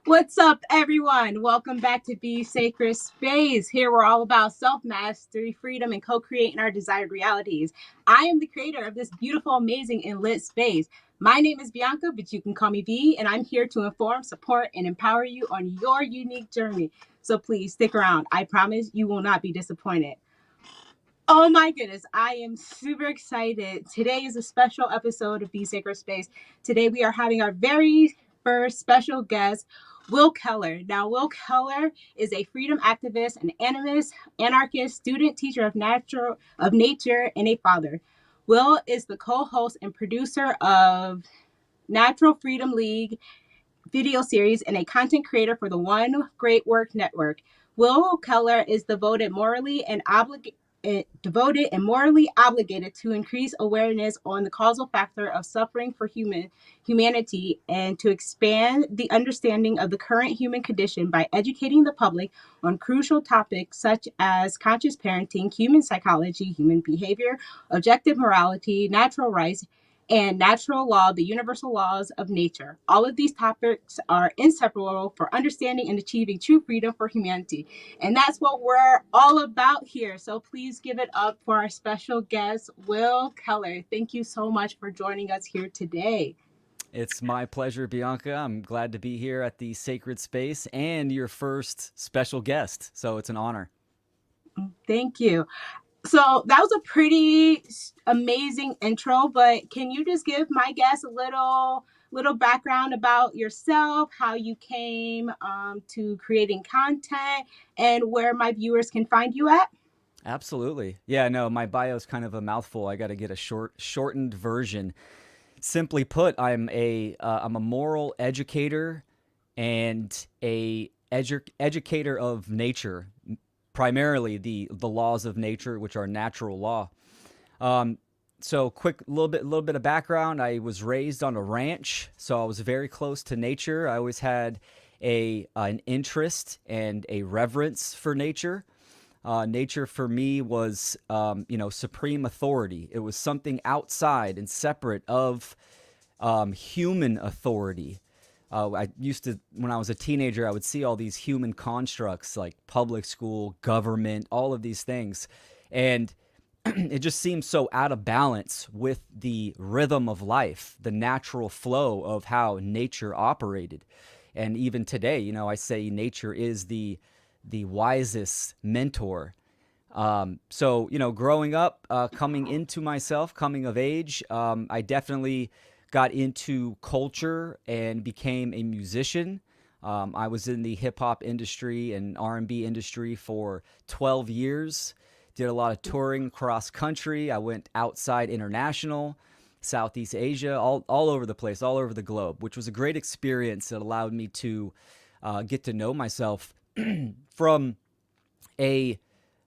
What's up, everyone? Welcome back to Be Sacred Space. Here we're all about self-mastery, freedom, and co-creating our desired realities. I am the creator of this beautiful, amazing, and lit space. My name is Byanca, but you can call me B, and I'm here to inform, support, and empower you on your unique journey. So please stick around. I promise you will not be disappointed. Oh my goodness, I am super excited. Today is a special episode of Be Sacred Space. Today we are having our very first special guest, Will Keller. Now, Will Keller is a freedom activist, an animist, anarchist, student, teacher of nature, and a father. Will is the co-host and producer of Natural Freedom League video series and a content creator for the One Great Work Network. Will Keller is devoted and morally obligated to increase awareness on the causal factor of suffering for humanity and to expand the understanding of the current human condition by educating the public on crucial topics such as conscious parenting, human psychology, human behavior, objective morality, natural rights, and natural law, the universal laws of nature. All of these topics are inseparable for understanding and achieving true freedom for humanity. And that's what we're all about here. So please give it up for our special guest, Will Keller. Thank you so much for joining us here today. It's my pleasure, Bianca. I'm glad to be here at the Sacred Space and your first special guest. So it's an honor. Thank you. So that was a pretty amazing intro, but can you just give my guests a little background about yourself, how you came to creating content, and where my viewers can find you at? Absolutely. Yeah, no, my bio is kind of a mouthful. I got to get a shortened version. Simply put, I'm a moral educator and educator of nature, primarily the laws of nature, which are natural law. Um, so quick little bit of background. I was raised on a ranch, so I was very close to nature. I always had a an interest and a reverence for nature. Nature for me was, supreme authority. It was something outside and separate of human authority. I used to, when I was a teenager, I would see all these human constructs like public school, government, all of these things. And it just seems so out of balance with the rhythm of life, the natural flow of how nature operated. And even today, I say nature is the wisest mentor. So, growing up, coming into myself, coming of age, I definitely got into culture and became a musician. I was in the hip hop industry and R&B industry for 12 years. Did a lot of touring cross country. I went outside international, Southeast Asia, all over the place, all over the globe, which was a great experience that allowed me to get to know myself from a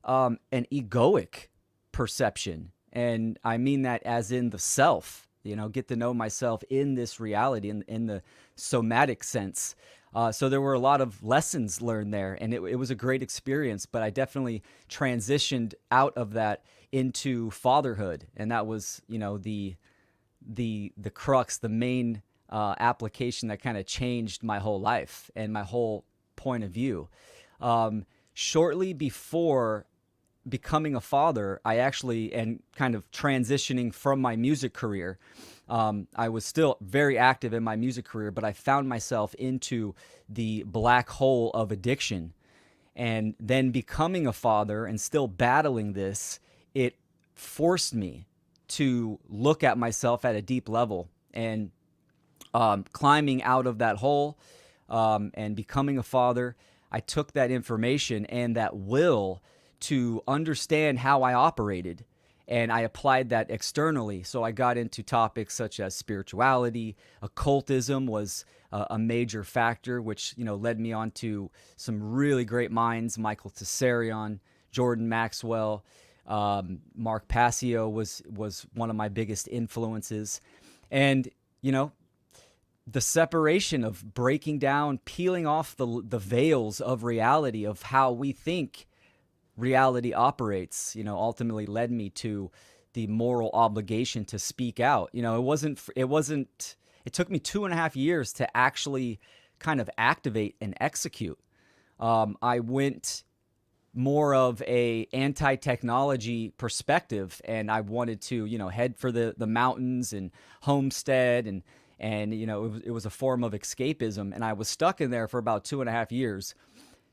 an egoic perception, and I mean that as in the self. Get to know myself in this reality, in the somatic sense. So there were a lot of lessons learned there, and it was a great experience. But I definitely transitioned out of that into fatherhood, and that was, the crux, the main application that kind of changed my whole life and my whole point of view. Shortly before becoming a father, I actually, and kind of transitioning from my music career, I was still very active in my music career, but I found myself into the black hole of addiction. And then becoming a father and still battling this, it forced me to look at myself at a deep level and climbing out of that hole and becoming a father. I took that information and that will to understand how I operated, and I applied that externally. So I got into topics such as spirituality. Occultism was a major factor, which led me on to some really great minds: Michael Tessarion, Jordan Maxwell, Mark Passio was one of my biggest influences, and the separation of breaking down, peeling off the veils of reality of how we think reality operates, ultimately led me to the moral obligation to speak out. It took me 2.5 years to actually kind of activate and execute. I went more of a anti-technology perspective, and I wanted to, head for the mountains and homestead, and it was a form of escapism, and I was stuck in there for about 2.5 years.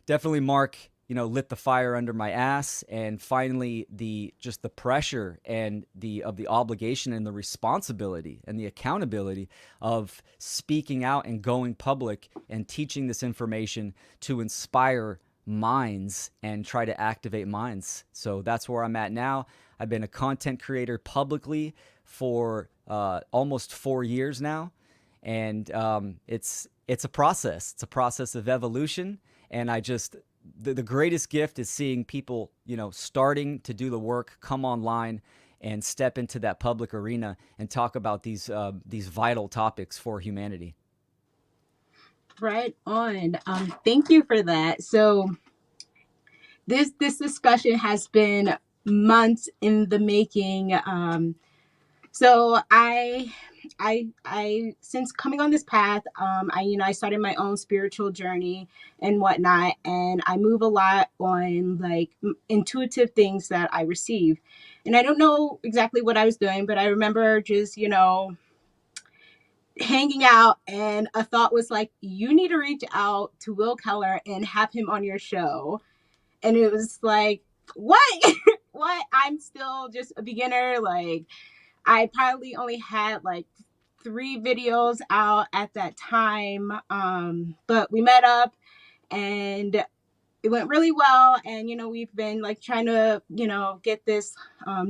Definitely Mark, lit the fire under my ass, and finally the pressure and the obligation and the responsibility and the accountability of speaking out and going public and teaching this information to inspire minds and try to activate minds. So that's where I'm at now. I've been a content creator publicly for almost 4 years now, and it's a process. It's a process of evolution, and the greatest gift is seeing people, starting to do the work, come online, and step into that public arena and talk about these vital topics for humanity. Right on. Thank you for that. So this discussion has been months in the making. So I since coming on this path, I started my own spiritual journey and whatnot, and I move a lot on like intuitive things that I receive, and I don't know exactly what I was doing, but I remember just hanging out, and a thought was like, you need to reach out to Will Keller and have him on your show. And it was like, what? What? I'm still just a beginner. Like, I probably only had like 3 videos out at that time. But we met up, and it went really well. And, we've been like trying to, get this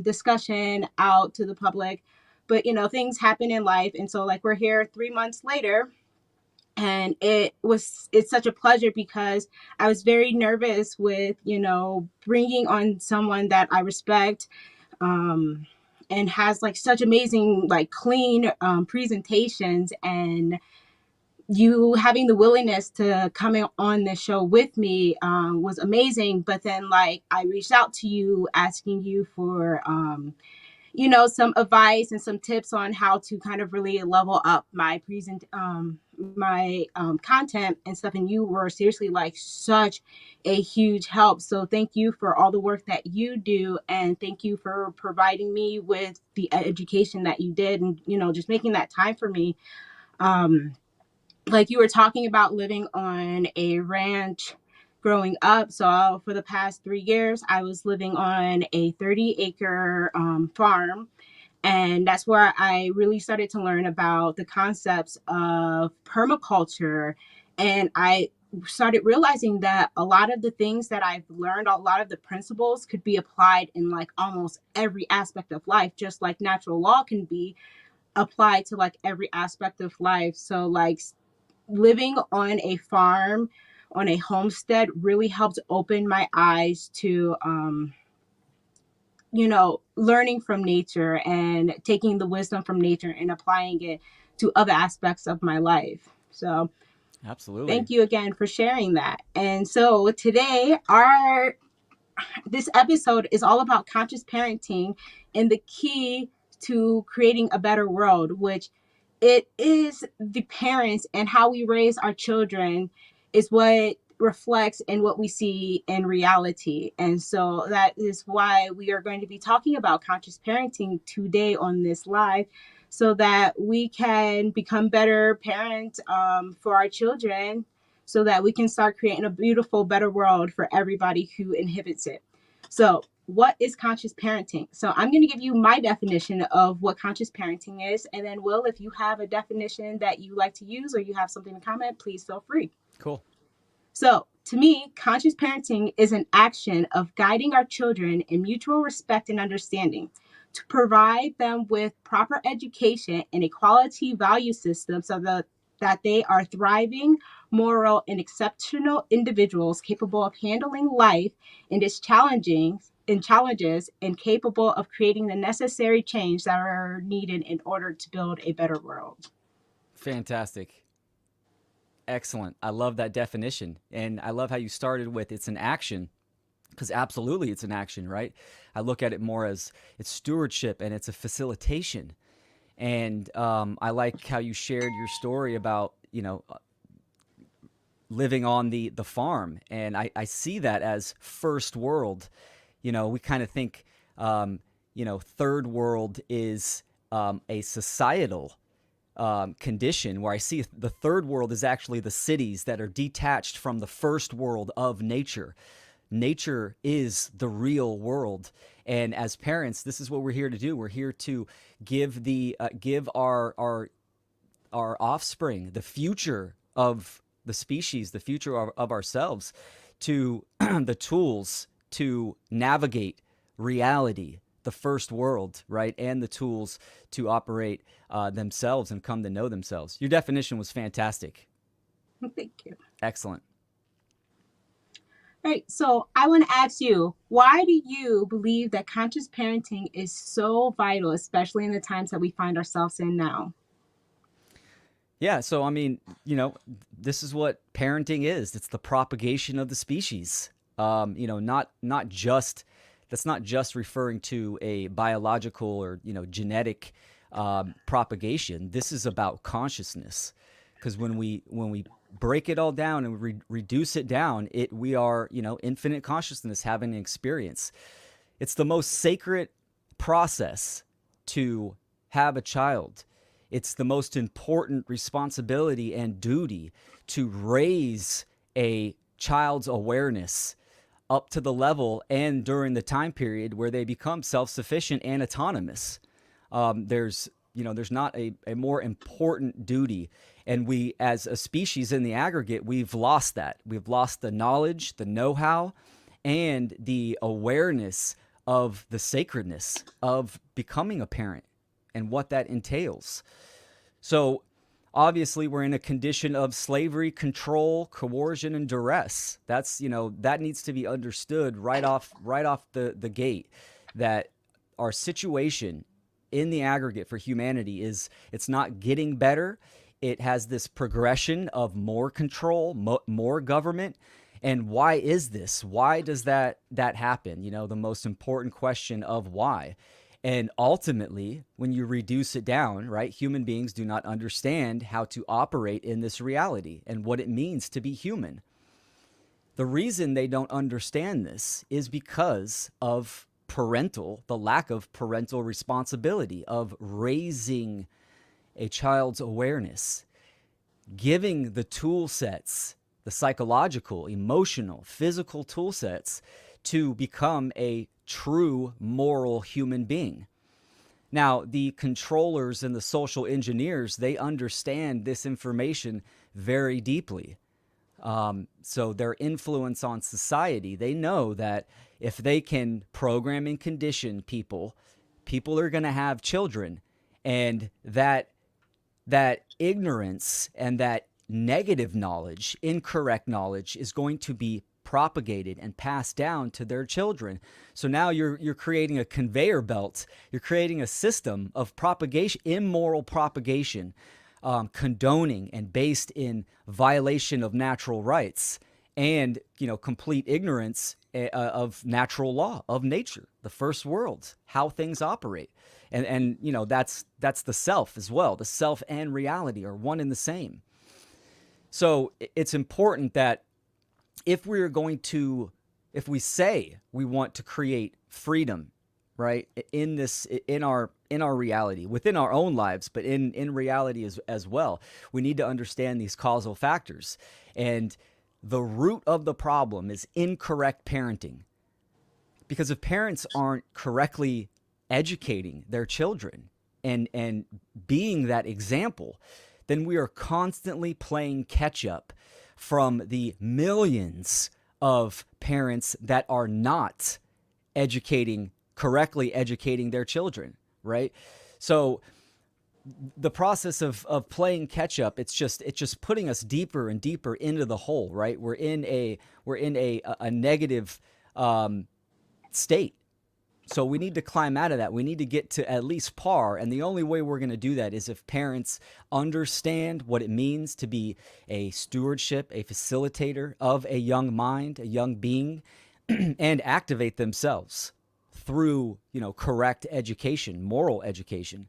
discussion out to the public. But, things happen in life. And so like we're here 3 months later, and it's such a pleasure because I was very nervous with, bringing on someone that I respect, and has like such amazing, like clean presentations, and you having the willingness to come on this show with me was amazing. But then like I reached out to you asking you for some advice and some tips on how to kind of really level up my content and stuff. And you were seriously like such a huge help. So thank you for all the work that you do. And thank you for providing me with the education that you did, and, just making that time for me. Like you were talking about living on a ranch growing up. So for the past 3 years, I was living on a 30-acre farm. And that's where I really started to learn about the concepts of permaculture. And I started realizing that a lot of the things that I've learned, a lot of the principles could be applied in like almost every aspect of life, just like natural law can be applied to like every aspect of life. So like living on a farm, on a homestead, really helped open my eyes to learning from nature and taking the wisdom from nature and applying it to other aspects of my life. So Absolutely. thank you again for sharing that. And so today this episode is all about conscious parenting and the key to creating a better world, which it is the parents, and how we raise our children is what reflects in what we see in reality. And so that is why we are going to be talking about conscious parenting today on this live, so that we can become better parents for our children, so that we can start creating a beautiful, better world for everybody who inhabits it. So what is conscious parenting? So I'm going to give you my definition of what conscious parenting is. And then, Will, if you have a definition that you like to use or you have something to comment, please feel free. Cool. So to me, conscious parenting is an action of guiding our children in mutual respect and understanding, to provide them with proper education and a quality value system so that they are thriving, moral, and exceptional individuals capable of handling life and its challenges and capable of creating the necessary change that are needed in order to build a better world. Fantastic. Excellent. I love that definition. And I love how you started with it's an action, because absolutely it's an action, right? I look at it more as it's stewardship and it's a facilitation. And I like how you shared your story about, living on the farm, and I see that as first world. We kind of think, third world is a societal condition, where I see the third world is actually the cities that are detached from the first world of nature. Nature is the real world, and as parents, this is what we're here to do. We're here to give our offspring, the future of the species, the future of ourselves, to the tools to navigate reality, the first world, right? And the tools to operate themselves and come to know themselves. Your definition was fantastic. Thank you. Excellent. All right, so I want to ask you, why do you believe that conscious parenting is so vital, especially in the times that we find ourselves in now? Yeah, so I mean, this is what parenting is. It's the propagation of the species. Not just that's not just referring to a biological or genetic propagation. This is about consciousness, because when we break it all down and reduce it down, we are infinite consciousness having an experience. It's the most sacred process to have a child. It's the most important responsibility and duty to raise a child's awareness up to the level and during the time period where they become self-sufficient and autonomous. There's not a more important duty. And we, as a species in the aggregate, we've lost that. We've lost the knowledge, the know-how, and the awareness of the sacredness of becoming a parent and what that entails. So obviously we're in a condition of slavery, control, coercion, and duress. That needs to be understood right off the gate, that our situation in the aggregate for humanity it's not getting better. It has this progression of more control, more government. And why is this? Why does that happen? The most important question of why. And ultimately, when you reduce it down, right, human beings do not understand how to operate in this reality and what it means to be human. The reason they don't understand this is because of the lack of parental responsibility, of raising a child's awareness, giving the tool sets, the psychological, emotional, physical tool sets to become a true moral human being. Now, the controllers and the social engineers, they understand this information very deeply. So their influence on society, they know that if they can program and condition people are going to have children, and that ignorance and that negative knowledge, incorrect knowledge, is going to be propagated and passed down to their children. So now you're creating a conveyor belt. You're creating a system of propagation, immoral propagation, condoning and based in violation of natural rights, and complete ignorance of natural law, of nature, the first world, how things operate. And that's the self as well. The self and reality are one and the same. So it's important that if we say we want to create freedom, right, in our reality, within our own lives, but in reality as well, we need to understand these causal factors. And the root of the problem is incorrect parenting. Because if parents aren't correctly educating their children and being that example, then we are constantly playing catch up from the millions of parents that are not correctly educating their children, right? So the process of playing catch up, it's just putting us deeper and deeper into the hole, right? We're in a negative state. So we need to climb out of that. We need to get to at least par. And the only way we're going to do that is if parents understand what it means to be a stewardship, a facilitator of a young mind, a young being, and activate themselves through, correct education, moral education.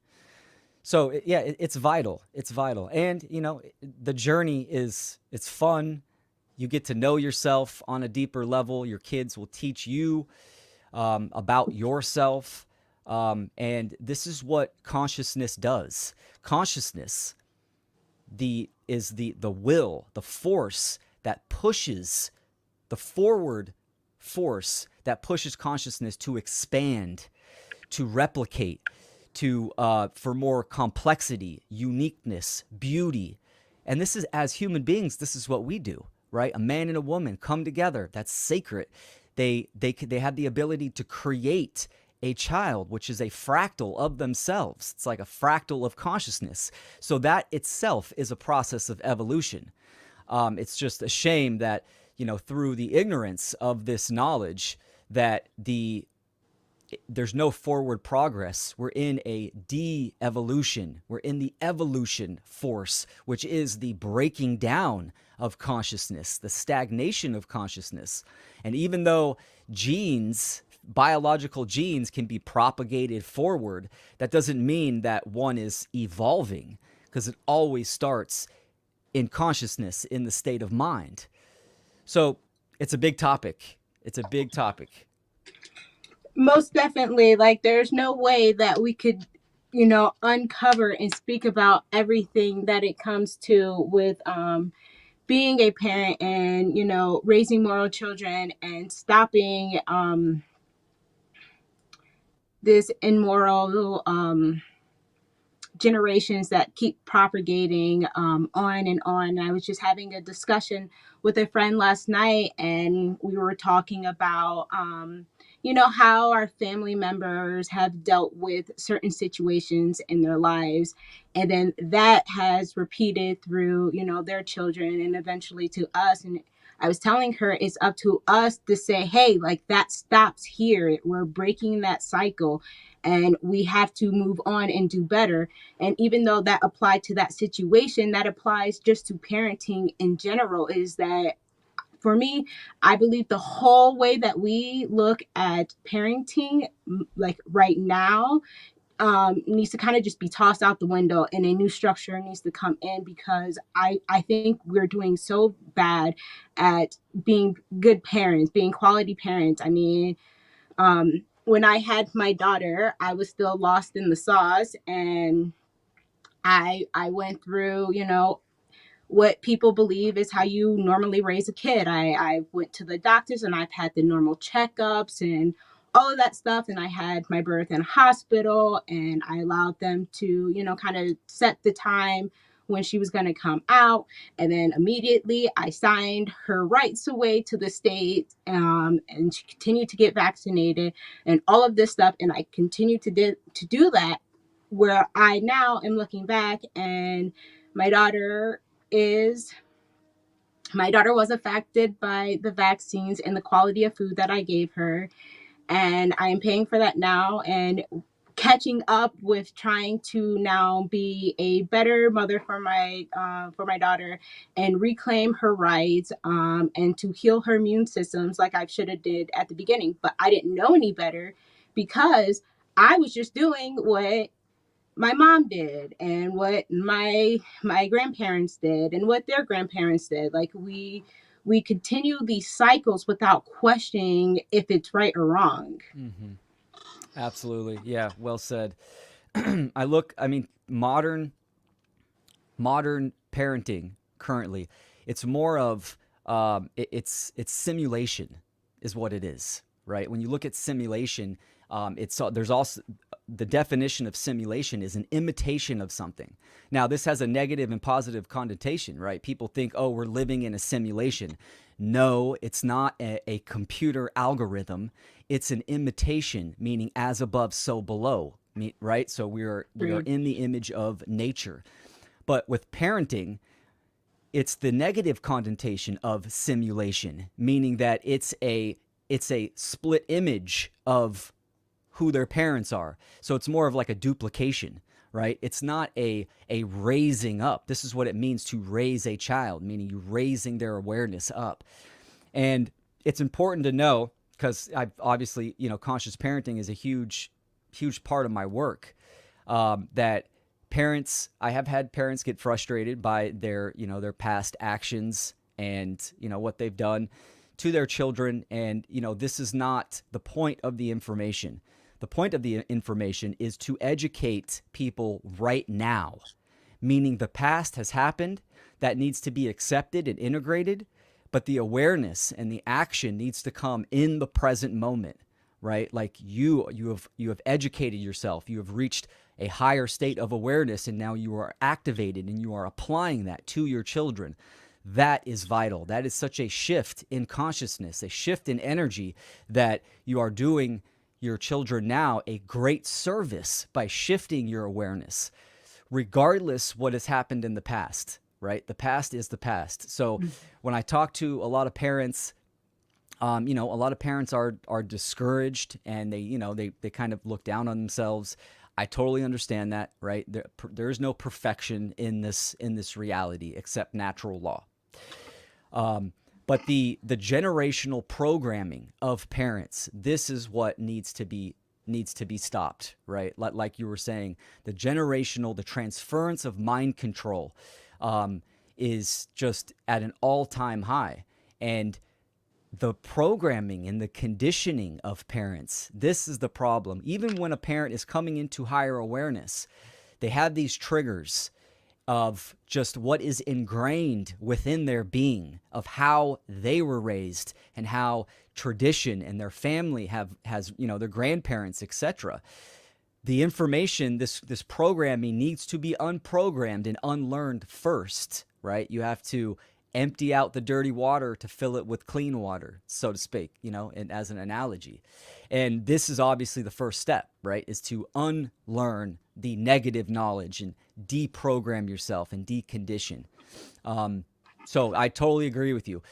So yeah, it's vital. It's vital. And, the journey it's fun. You get to know yourself on a deeper level. Your kids will teach you about yourself. And this is what consciousness does. Consciousness is the will, the force that pushes, the forward force that pushes consciousness to expand, to replicate, to for more complexity, uniqueness, beauty. And this is, as human beings, this is what we do, right? A man and a woman come together. That's sacred. They have the ability to create a child, which is a fractal of themselves. It's like a fractal of consciousness. So that itself is a process of evolution. It's just a shame that, through the ignorance of this knowledge, that there's no forward progress. We're in a de-evolution. We're in the evolution force, which is the breaking down of consciousness, the stagnation of consciousness. And even though biological genes can be propagated forward, that doesn't mean that one is evolving, because it always starts in consciousness, in the state of mind. So it's a big topic. It's a big topic. Most definitely. Like, there's no way that we could, uncover and speak about everything that it comes to with being a parent and, raising moral children and stopping this immoral generations that keep propagating on and on. And I was just having a discussion with a friend last night, and we were talking about, how our family members have dealt with certain situations in their lives. And then that has repeated through, their children and eventually to us. And I was telling her it's up to us to say, hey, like, that stops here. We're breaking that cycle and we have to move on and do better. And even though that applied to that situation, that applies just to parenting in general, is that for me, I believe the whole way that we look at parenting, like right now, needs to kind of just be tossed out the window, and a new structure needs to come in, because I think we're doing so bad at being good parents, being quality parents. I mean, when I had my daughter, I was still lost in the sauce, and I went through, what people believe is how you normally raise a kid. I went to the doctors and I've had the normal checkups and all of that stuff. And I had my birth in a hospital, and I allowed them to, kind of set the time when she was going to come out. And then immediately I signed her rights away to the state, and she continued to get vaccinated and all of this stuff. And I continued to do that, where I now am looking back, and my daughter was affected by the vaccines and the quality of food that I gave her. And I am paying for that now and catching up with trying to now be a better mother for my daughter and reclaim her rights, and to heal her immune systems like I should have did at the beginning. But I didn't know any better, because I was just doing what my mom did and what my grandparents did and what their grandparents did. Like, we continue these cycles without questioning if it's right or wrong. Mm-hmm. Absolutely. Yeah, well said. I mean, modern parenting currently, it's more of it's simulation is what it is, right? When you look at simulation, there's also the definition of simulation is an imitation of something. Now, this has a negative and positive connotation, right? People think, oh, we're living in a simulation. No, it's not a computer algorithm. It's an imitation, meaning as above, so below, right? So we are in the image of nature. But with parenting, it's the negative connotation of simulation, meaning that it's a split image of who their parents are. So it's more of like a duplication, right? It's not a raising up. This is what it means to raise a child, meaning you raising their awareness up. And it's important to know, because I've obviously, conscious parenting is a huge part of my work, that I have had parents get frustrated by their past actions and, what they've done to their children. And, this is not the point of the information. The point of the information is to educate people right now, meaning the past has happened, that needs to be accepted and integrated, but the awareness and the action needs to come in the present moment, right? Like you have educated yourself, you have reached a higher state of awareness, and now you are activated and you are applying that to your children. That is vital. That is such a shift in consciousness, a shift in energy, that you are doing your children now a great service by shifting your awareness, regardless what has happened in the past, right? The past is the past. So when I talk to a lot of parents, a lot of parents are discouraged, and they kind of look down on themselves. I totally understand that, right? There is no perfection in this reality except natural law. But the generational programming of parents, this is what needs to be stopped, right? Like you were saying, the transference of mind control is just at an all-time high. And the programming and the conditioning of parents, this is the problem. Even when a parent is coming into higher awareness, they have these triggers of just what is ingrained within their being, of how they were raised and how tradition and their family has their grandparents, etc. The information, this programming needs to be unprogrammed and unlearned first, right? You have to empty out the dirty water to fill it with clean water, so to speak, and as an analogy. And this is obviously the first step, right? Is to unlearn the negative knowledge and deprogram yourself and decondition. So I totally agree with you.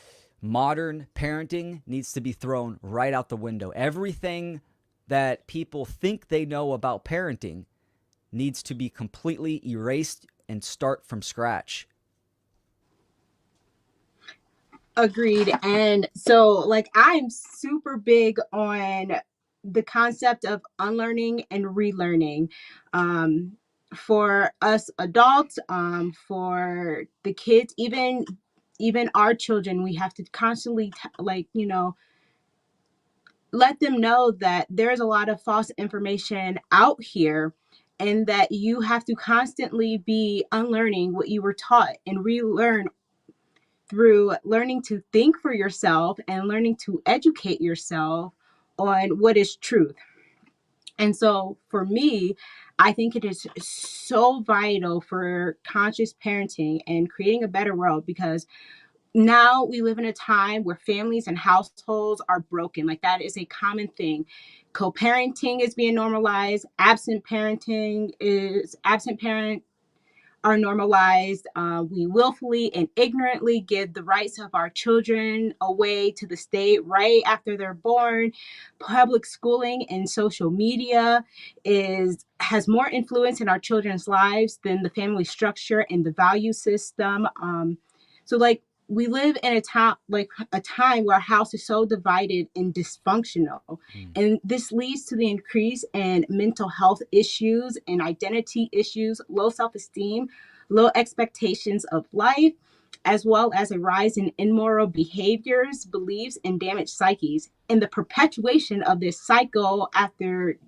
Modern parenting needs to be thrown right out the window. Everything that people think they know about parenting needs to be completely erased and start from scratch. Agreed. And so, like, I'm super big on the concept of unlearning and relearning. For us adults, for the kids, even our children, we have to constantly let them know that there's a lot of false information out here, and that you have to constantly be unlearning what you were taught and relearn through learning to think for yourself and learning to educate yourself on what is truth. And so for me, I think it is so vital for conscious parenting and creating a better world, because now we live in a time where families and households are broken. Like, that is a common thing. Co-parenting is being normalized. Absent parent are normalized. We willfully and ignorantly give the rights of our children away to the state right after they're born. Public schooling and social media has more influence in our children's lives than the family structure and the value system. So like, we live in a time where our house is so divided and dysfunctional. And this leads to the increase in mental health issues and identity issues, low self-esteem, low expectations of life, as well as a rise in immoral behaviors, beliefs, and damaged psyches. And the perpetuation of this cycle after,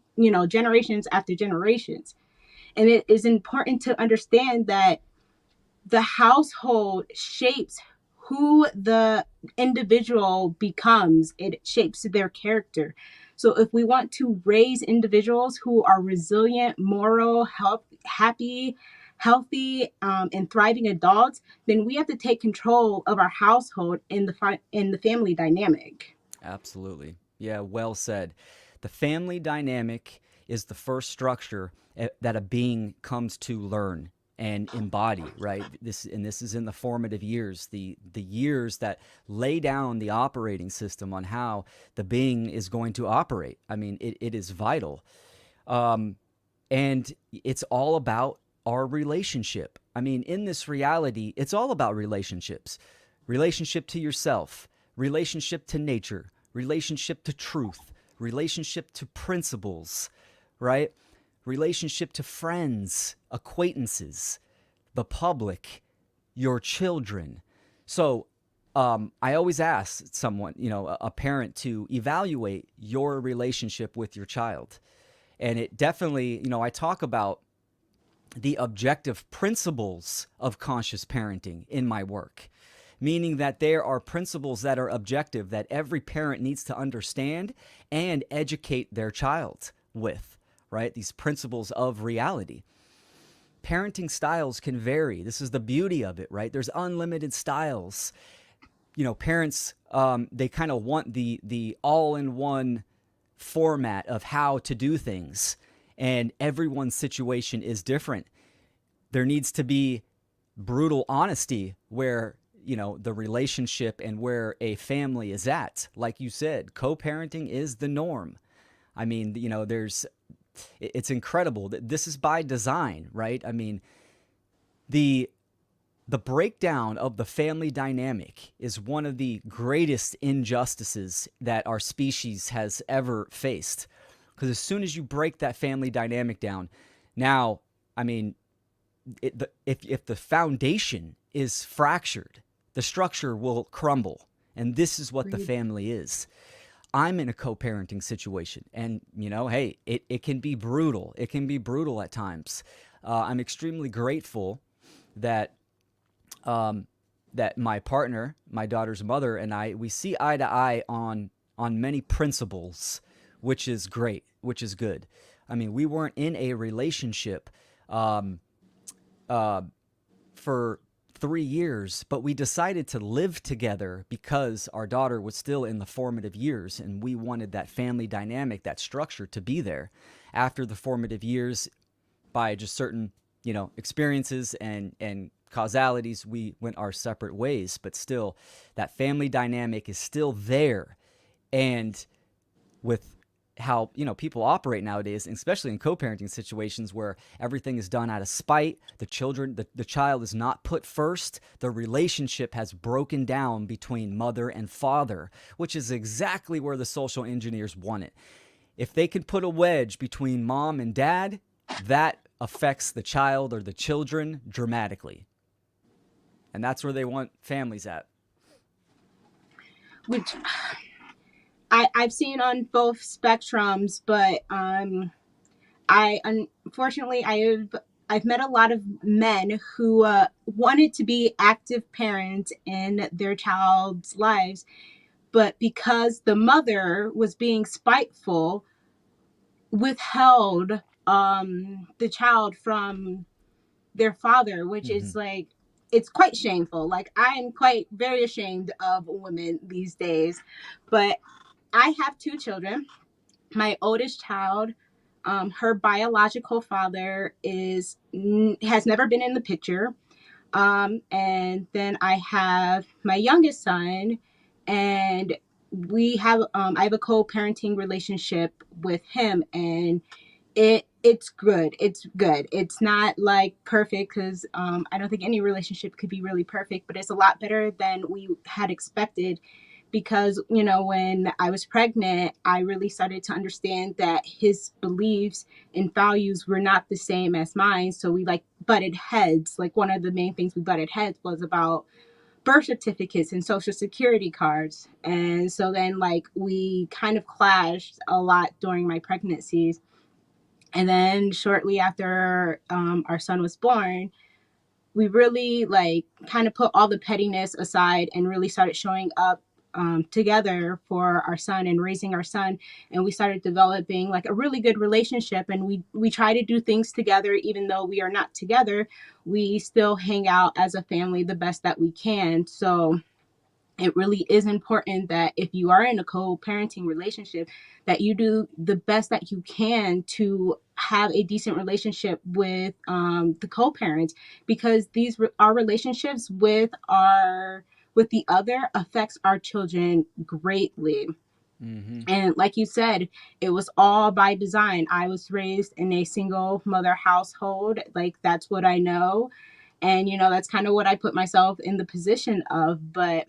generations after generations. And it is important to understand that the household shapes who the individual becomes. It shapes their character. So if we want to raise individuals who are resilient, moral, happy, healthy, and thriving adults, then we have to take control of our household in the family dynamic. Absolutely. Yeah, well said. The family dynamic is the first structure that a being comes to learn and embody, right? This is in the formative years, the years that lay down the operating system on how the being is going to operate. I mean, it is vital. And it's all about our relationship. I mean, in this reality, it's all about relationships. Relationship to yourself, relationship to nature, relationship to truth, relationship to principles, right? Relationship to friends, acquaintances, the public, your children. So I always ask someone, a parent, to evaluate your relationship with your child. And it definitely, I talk about the objective principles of conscious parenting in my work, meaning that there are principles that are objective that every parent needs to understand and educate their child with, right? These principles of reality. Parenting styles can vary. This is the beauty of it, right? There's unlimited styles. Parents, they kind of want the all-in-one format of how to do things, and everyone's situation is different. There needs to be brutal honesty where the relationship and where a family is at. Like you said, co-parenting is the norm. I mean, it's incredible that this is by design, right? I mean, the breakdown of the family dynamic is one of the greatest injustices that our species has ever faced. Because as soon as you break that family dynamic down, now, I mean, if the foundation is fractured, the structure will crumble. And this is what the family is. I'm in a co-parenting situation, and hey, it can be brutal. It can be brutal at times. I'm extremely grateful that that my partner, my daughter's mother, and we see eye to eye on many principles, which is great, which is good. I mean, we weren't in a relationship for 3 years, but we decided to live together because our daughter was still in the formative years, and we wanted that family dynamic, that structure, to be there. After the formative years, by just certain experiences and causalities, we went our separate ways, but still that family dynamic is still there. And with how people operate nowadays, especially in co-parenting situations where everything is done out of spite, the child is not put first, the relationship has broken down between mother and father, which is exactly where the social engineers want it. If they can put a wedge between mom and dad, that affects the child or the children dramatically. And that's where they want families at. Which I've seen on both spectrums, but I unfortunately I've met a lot of men who wanted to be active parents in their child's lives, but because the mother was being spiteful, withheld the child from their father, which Mm-hmm. is like, it's quite shameful. Like, I'm quite very ashamed of women these days. But I have 2 children. My oldest child, her biological father has never been in the picture. And then I have my youngest son, and I have a co-parenting relationship with him, and it's good. It's good. It's not like perfect, because I don't think any relationship could be really perfect, but it's a lot better than we had expected. Because when I was pregnant, I really started to understand that his beliefs and values were not the same as mine. So we like butted heads. Like, one of the main things we butted heads was about birth certificates and social security cards. And so then, like, we kind of clashed a lot during my pregnancies. And then shortly after our son was born, we really like kind of put all the pettiness aside and really started showing up together for our son and raising our son. And we started developing like a really good relationship. And we try to do things together, even though we are not together. We still hang out as a family the best that we can. So it really is important that if you are in a co-parenting relationship, that you do the best that you can to have a decent relationship with the co-parents, because our relationships with the other affects our children greatly. Mm-hmm. And like you said, it was all by design. I was raised in a single mother household. Like, that's what I know. And that's kind of what I put myself in the position of. But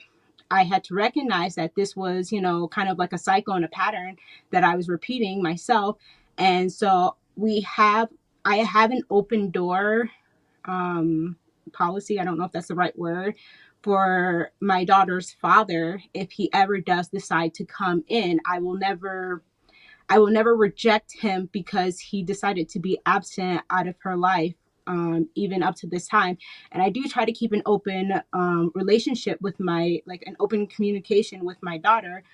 I had to recognize that this was, kind of like a cycle and a pattern that I was repeating myself. And so I have an open door policy, I don't know if that's the right word, for my daughter's father. If he ever does decide to come in, I will never reject him because he decided to be absent out of her life, even up to this time. And I do try to keep an open relationship with like an open communication with my daughter,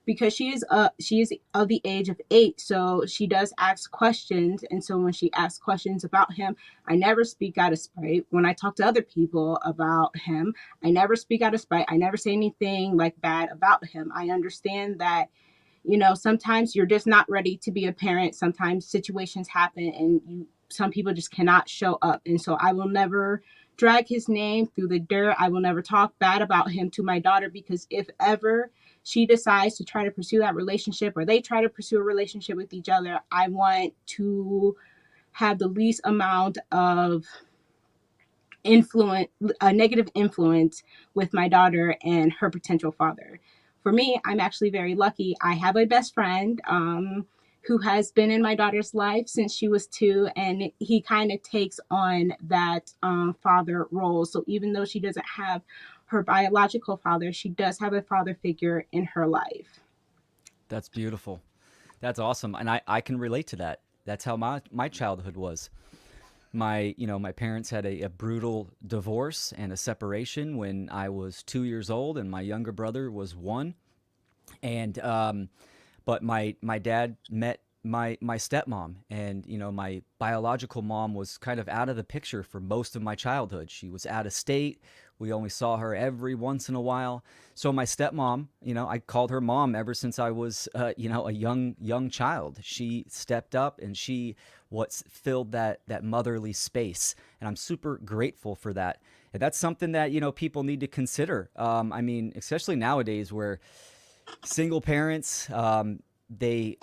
because she is of the age of 8, so she does ask questions. And so when she asks questions about him, I never speak out of spite. When I talk to other people about him, I never speak out of spite. I never say anything like bad about him. I understand that, sometimes you're just not ready to be a parent. Sometimes situations happen and some people just cannot show up. And so I will never drag his name through the dirt. I will never talk bad about him to my daughter, because if ever she decides to try to pursue that relationship, or they try to pursue a relationship with each other, I want to have the least amount of influence, a negative influence with my daughter and her potential father. For me, I'm actually very lucky. I have a best friend who has been in my daughter's life since she was 2, and he kind of takes on that father role. So even though she doesn't have her biological father, she does have a father figure in her life. That's beautiful. That's awesome. And I can relate to that. That's how my childhood was. My parents had a brutal divorce and a separation when I was 2 years old, and my younger brother was one. And but my dad met my stepmom, and my biological mom was kind of out of the picture for most of my childhood. She was out of state. We only saw her every once in a while. So my stepmom, I called her mom ever since I was a young child. She stepped up, and she what filled that motherly space, and I'm super grateful for that. And that's something that people need to consider. I mean, especially nowadays, where single parents, they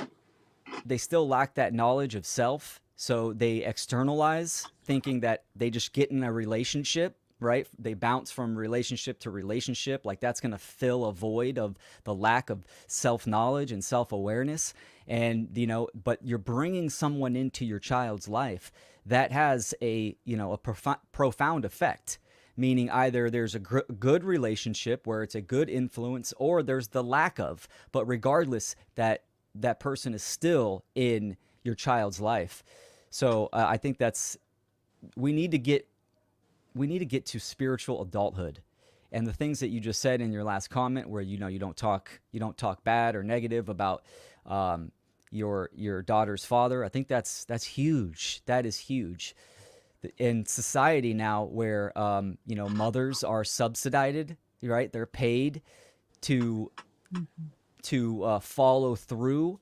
still lack that knowledge of self, so they externalize, thinking that they just get in a relationship, right? They bounce from relationship to relationship, like that's going to fill a void of the lack of self-knowledge and self-awareness. And but you're bringing someone into your child's life that has a profound effect, meaning either there's a good relationship where it's a good influence, or there's the lack of. But regardless, that person is still in your child's life. So I think that's we need to get to spiritual adulthood. And the things that you just said in your last comment, where you don't talk bad or negative about your daughter's father, I think that's huge. That is huge in society now, where mothers are subsidized, right? They're paid to follow through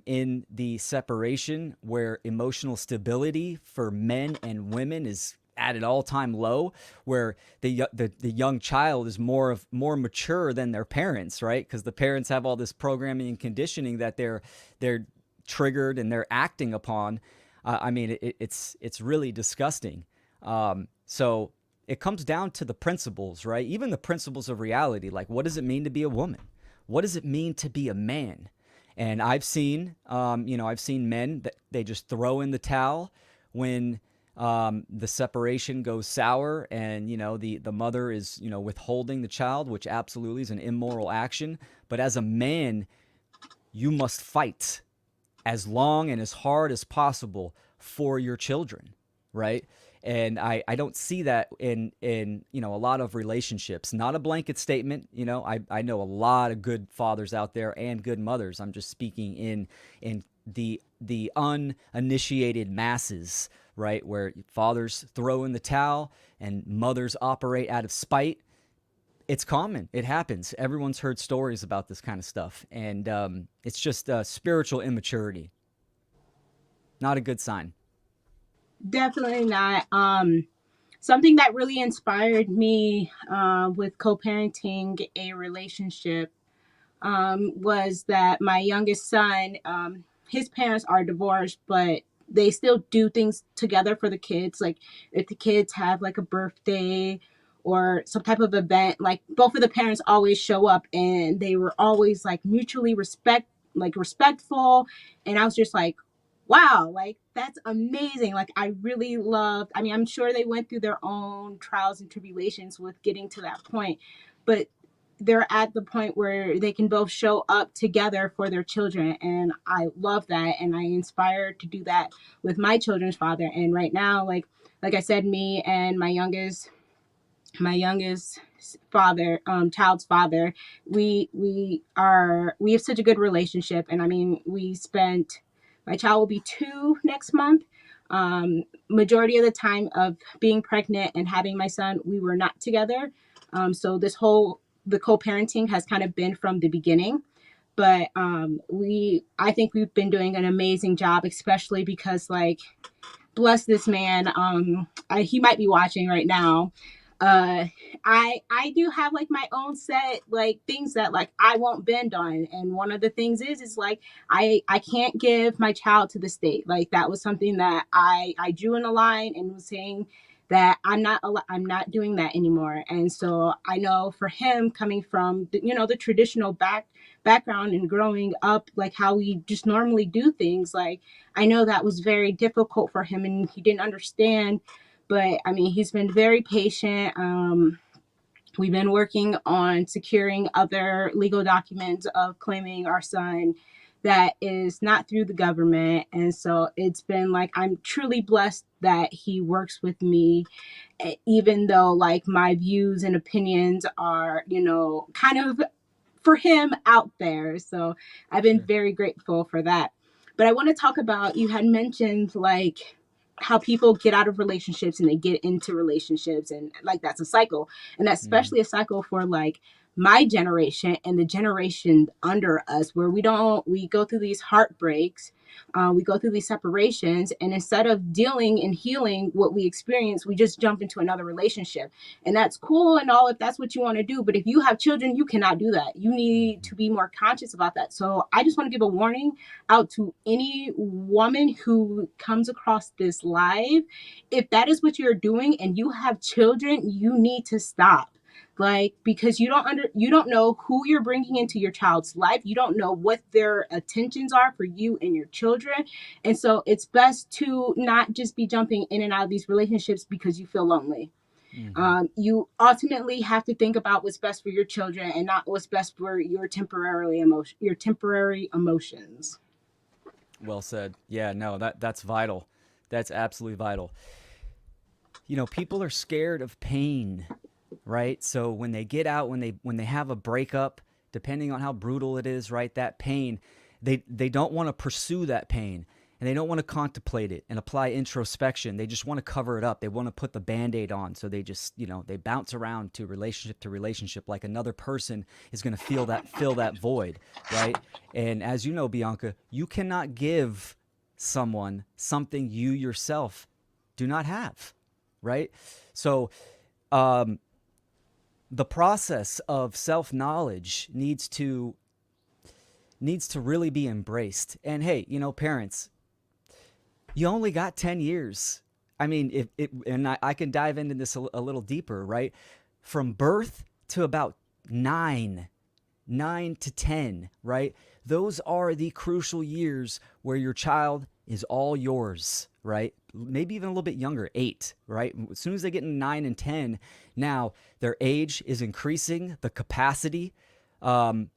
in the separation, where emotional stability for men and women is at an all-time low, where the young child is more mature than their parents, right? Because the parents have all this programming and conditioning that they're triggered and they're acting upon. I mean, it's really disgusting. So it comes down to the principles, right? Even the principles of reality. Like, what does it mean to be a woman? What does it mean to be a man? And I've seen men that they just throw in the towel when the separation goes sour, and the mother is withholding the child, which absolutely is an immoral action. But as a man, you must fight as long and as hard as possible for your children, right? And I don't see that in a lot of relationships. Not a blanket statement. I know a lot of good fathers out there and good mothers. I'm just speaking in the uninitiated masses, right? Where fathers throw in the towel and mothers operate out of spite. It's common. It happens. Everyone's heard stories about this kind of stuff, and it's just spiritual immaturity. Not a good sign. Definitely not. Something that really inspired me with co-parenting a relationship was that my youngest son, his parents are divorced, but they still do things together for the kids. Like if the kids have like a birthday or some type of event, like both of the parents always show up, and they were always like mutually respectful. And I was just like, wow, like that's amazing. Like I really loved, I mean, I'm sure they went through their own trials and tribulations with getting to that point, but they're at the point where they can both show up together for their children. And I love that. And I inspire to do that with my children's father. And right now, like I said, me and my youngest father, child's father, we have such a good relationship. And I mean, we spent, my child will be 2 next month. Majority of the time of being pregnant and having my son, we were not together. So the co-parenting has kind of been from the beginning. But I think we've been doing an amazing job, especially because, like, bless this man. He might be watching right now. uh I do have like my own set, like, things that, like, I won't bend on. And one of the things is like, I can't give my child to the state. Like, that was something that I drew in a line and was saying that I'm not doing that anymore. And so I know for him, coming from the traditional background and growing up like how we just normally do things, like, I know that was very difficult for him and he didn't understand. But I mean, he's been very patient. We've been working on securing other legal documents of claiming our son that is not through the government. And so it's been like, I'm truly blessed that he works with me, even though, like, my views and opinions are, kind of, for him, out there. So I've been Sure. very grateful for that. But I want to talk about, you had mentioned, like, how people get out of relationships and they get into relationships, and like that's a cycle. And that's Mm-hmm. especially a cycle for, like, my generation and the generation under us, where we go through these heartbreaks, we go through these separations, and instead of dealing and healing what we experience, we just jump into another relationship. And that's cool and all if that's what you want to do, but if you have children, you cannot do that. You need Mm-hmm. to be more conscious about that. So I just want to give a warning out to any woman who comes across this live. If that is what you're doing and you have children, you need to stop. Like, because you don't know who you're bringing into your child's life. You don't know what their intentions are for you and your children. And so it's best to not just be jumping in and out of these relationships because you feel lonely. Mm-hmm. You ultimately have to think about what's best for your children and not what's best for your temporary emotions. Well said. Yeah, no, that's vital. That's absolutely vital. You know, people are scared of pain, right? So when they get out, when they have a breakup, depending on how brutal it is, right? That pain, they don't want to pursue that pain, and they don't want to contemplate it and apply introspection. They just want to cover it up. They want to put the band-aid on. So they just, they bounce around to relationship like another person is going to fill that void, right? And as you know, Bianca, you cannot give someone something you yourself do not have, right? So um, the process of self-knowledge needs to really be embraced. And hey, parents, you only got 10 years. I mean, if it, and I can dive into this a little deeper, right? From birth to about nine, 9 to 10, right? Those are the crucial years where your child is all yours, right? Maybe even a little bit younger, 8, right? As soon as they get in 9 and 10, now their age is increasing, um,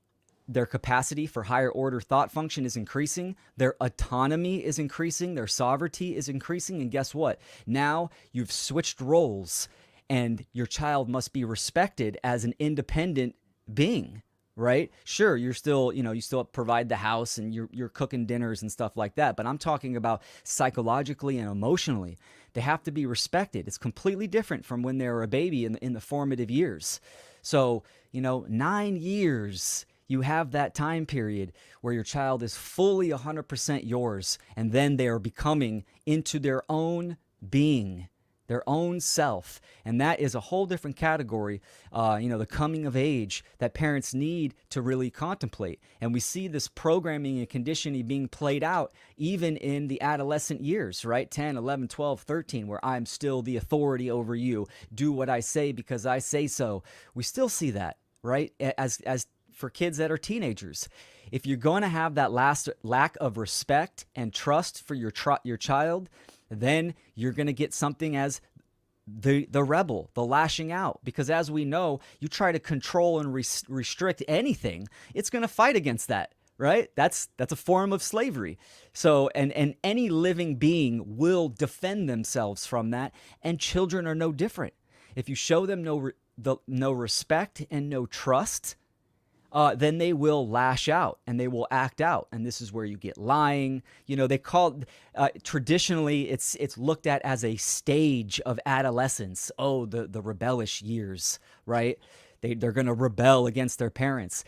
their capacity for higher order thought function is increasing, their autonomy is increasing, their sovereignty is increasing. And guess what? Now you've switched roles, and your child must be respected as an independent being, right? Sure, you're still, you still provide the house and you're cooking dinners and stuff like that. But I'm talking about psychologically and emotionally. They have to be respected. It's completely different from when they were a baby in the formative years. So, 9 years, you have that time period where your child is fully 100% yours, and then they are becoming into their own being, their own self. And that is a whole different category, the coming of age that parents need to really contemplate. And we see this programming and conditioning being played out even in the adolescent years, right? 10, 11, 12, 13, where I'm still the authority over you. Do what I say because I say so. We still see that, right? As for kids that are teenagers. If you're going to have that last lack of respect and trust for your child, then you're going to get something as the rebel, the lashing out. Because as we know, you try to control and restrict anything, it's going to fight against that, right? That's a form of slavery. So and any living being will defend themselves from that, and children are no different. If you show them no respect and no trust, then they will lash out and they will act out. And this is where you get lying. They call traditionally it's looked at as a stage of adolescence. Oh, the rebellious years, right? They're going to rebel against their parents.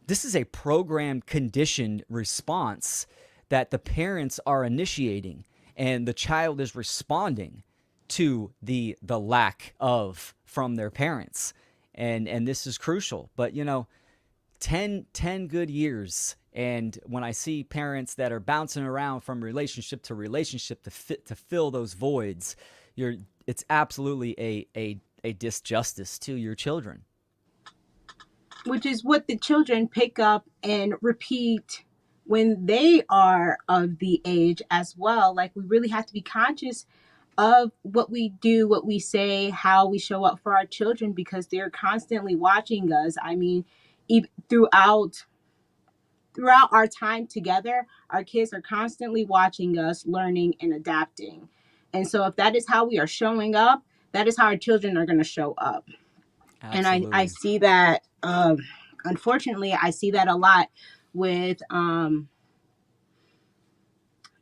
This is a programmed, conditioned response that the parents are initiating, and the child is responding to the lack of from their parents. And this is crucial. But 10 good years, and when I see parents that are bouncing around from relationship to relationship to fill those voids, it's absolutely a disjustice to your children. Which is what the children pick up and repeat when they are of the age as well. Like, we really have to be conscious of what we do, what we say, how we show up for our children, because they're constantly watching us. I mean, throughout our time together, our kids are constantly watching us, learning and adapting. And so if that is how we are showing up, that is how our children are going to show up. Absolutely. And I see that, unfortunately, I see that a lot with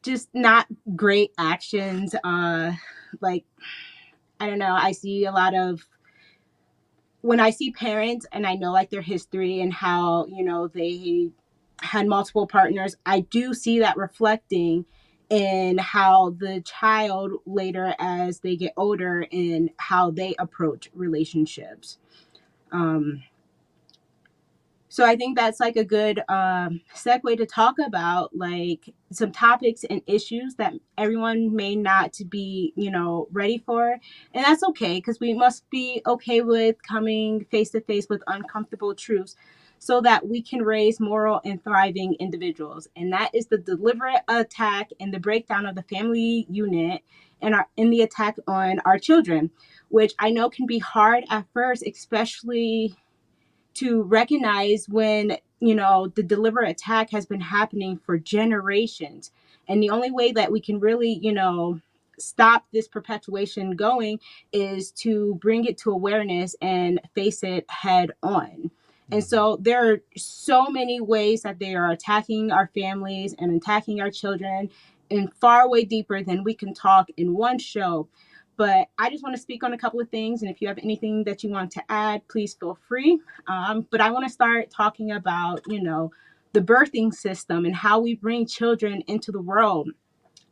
just not great actions. Like, I don't know, I see a lot of, when I see parents and I know like their history and how, they had multiple partners, I do see that reflecting in how the child later, as they get older, and how they approach relationships. So I think that's like a good segue to talk about like some topics and issues that everyone may not be, ready for. And that's okay, because we must be okay with coming face to face with uncomfortable truths so that we can raise moral and thriving individuals. And that is the deliberate attack and the breakdown of the family unit and in the attack on our children, which I know can be hard at first, especially to recognize when, the deliberate attack has been happening for generations. And the only way that we can really, stop this perpetuation going is to bring it to awareness and face it head on. And so there are so many ways that they are attacking our families and attacking our children, and far way deeper than we can talk in one show. But I just want to speak on a couple of things. And if you have anything that you want to add, please feel free. But I want to start talking about, the birthing system and how we bring children into the world,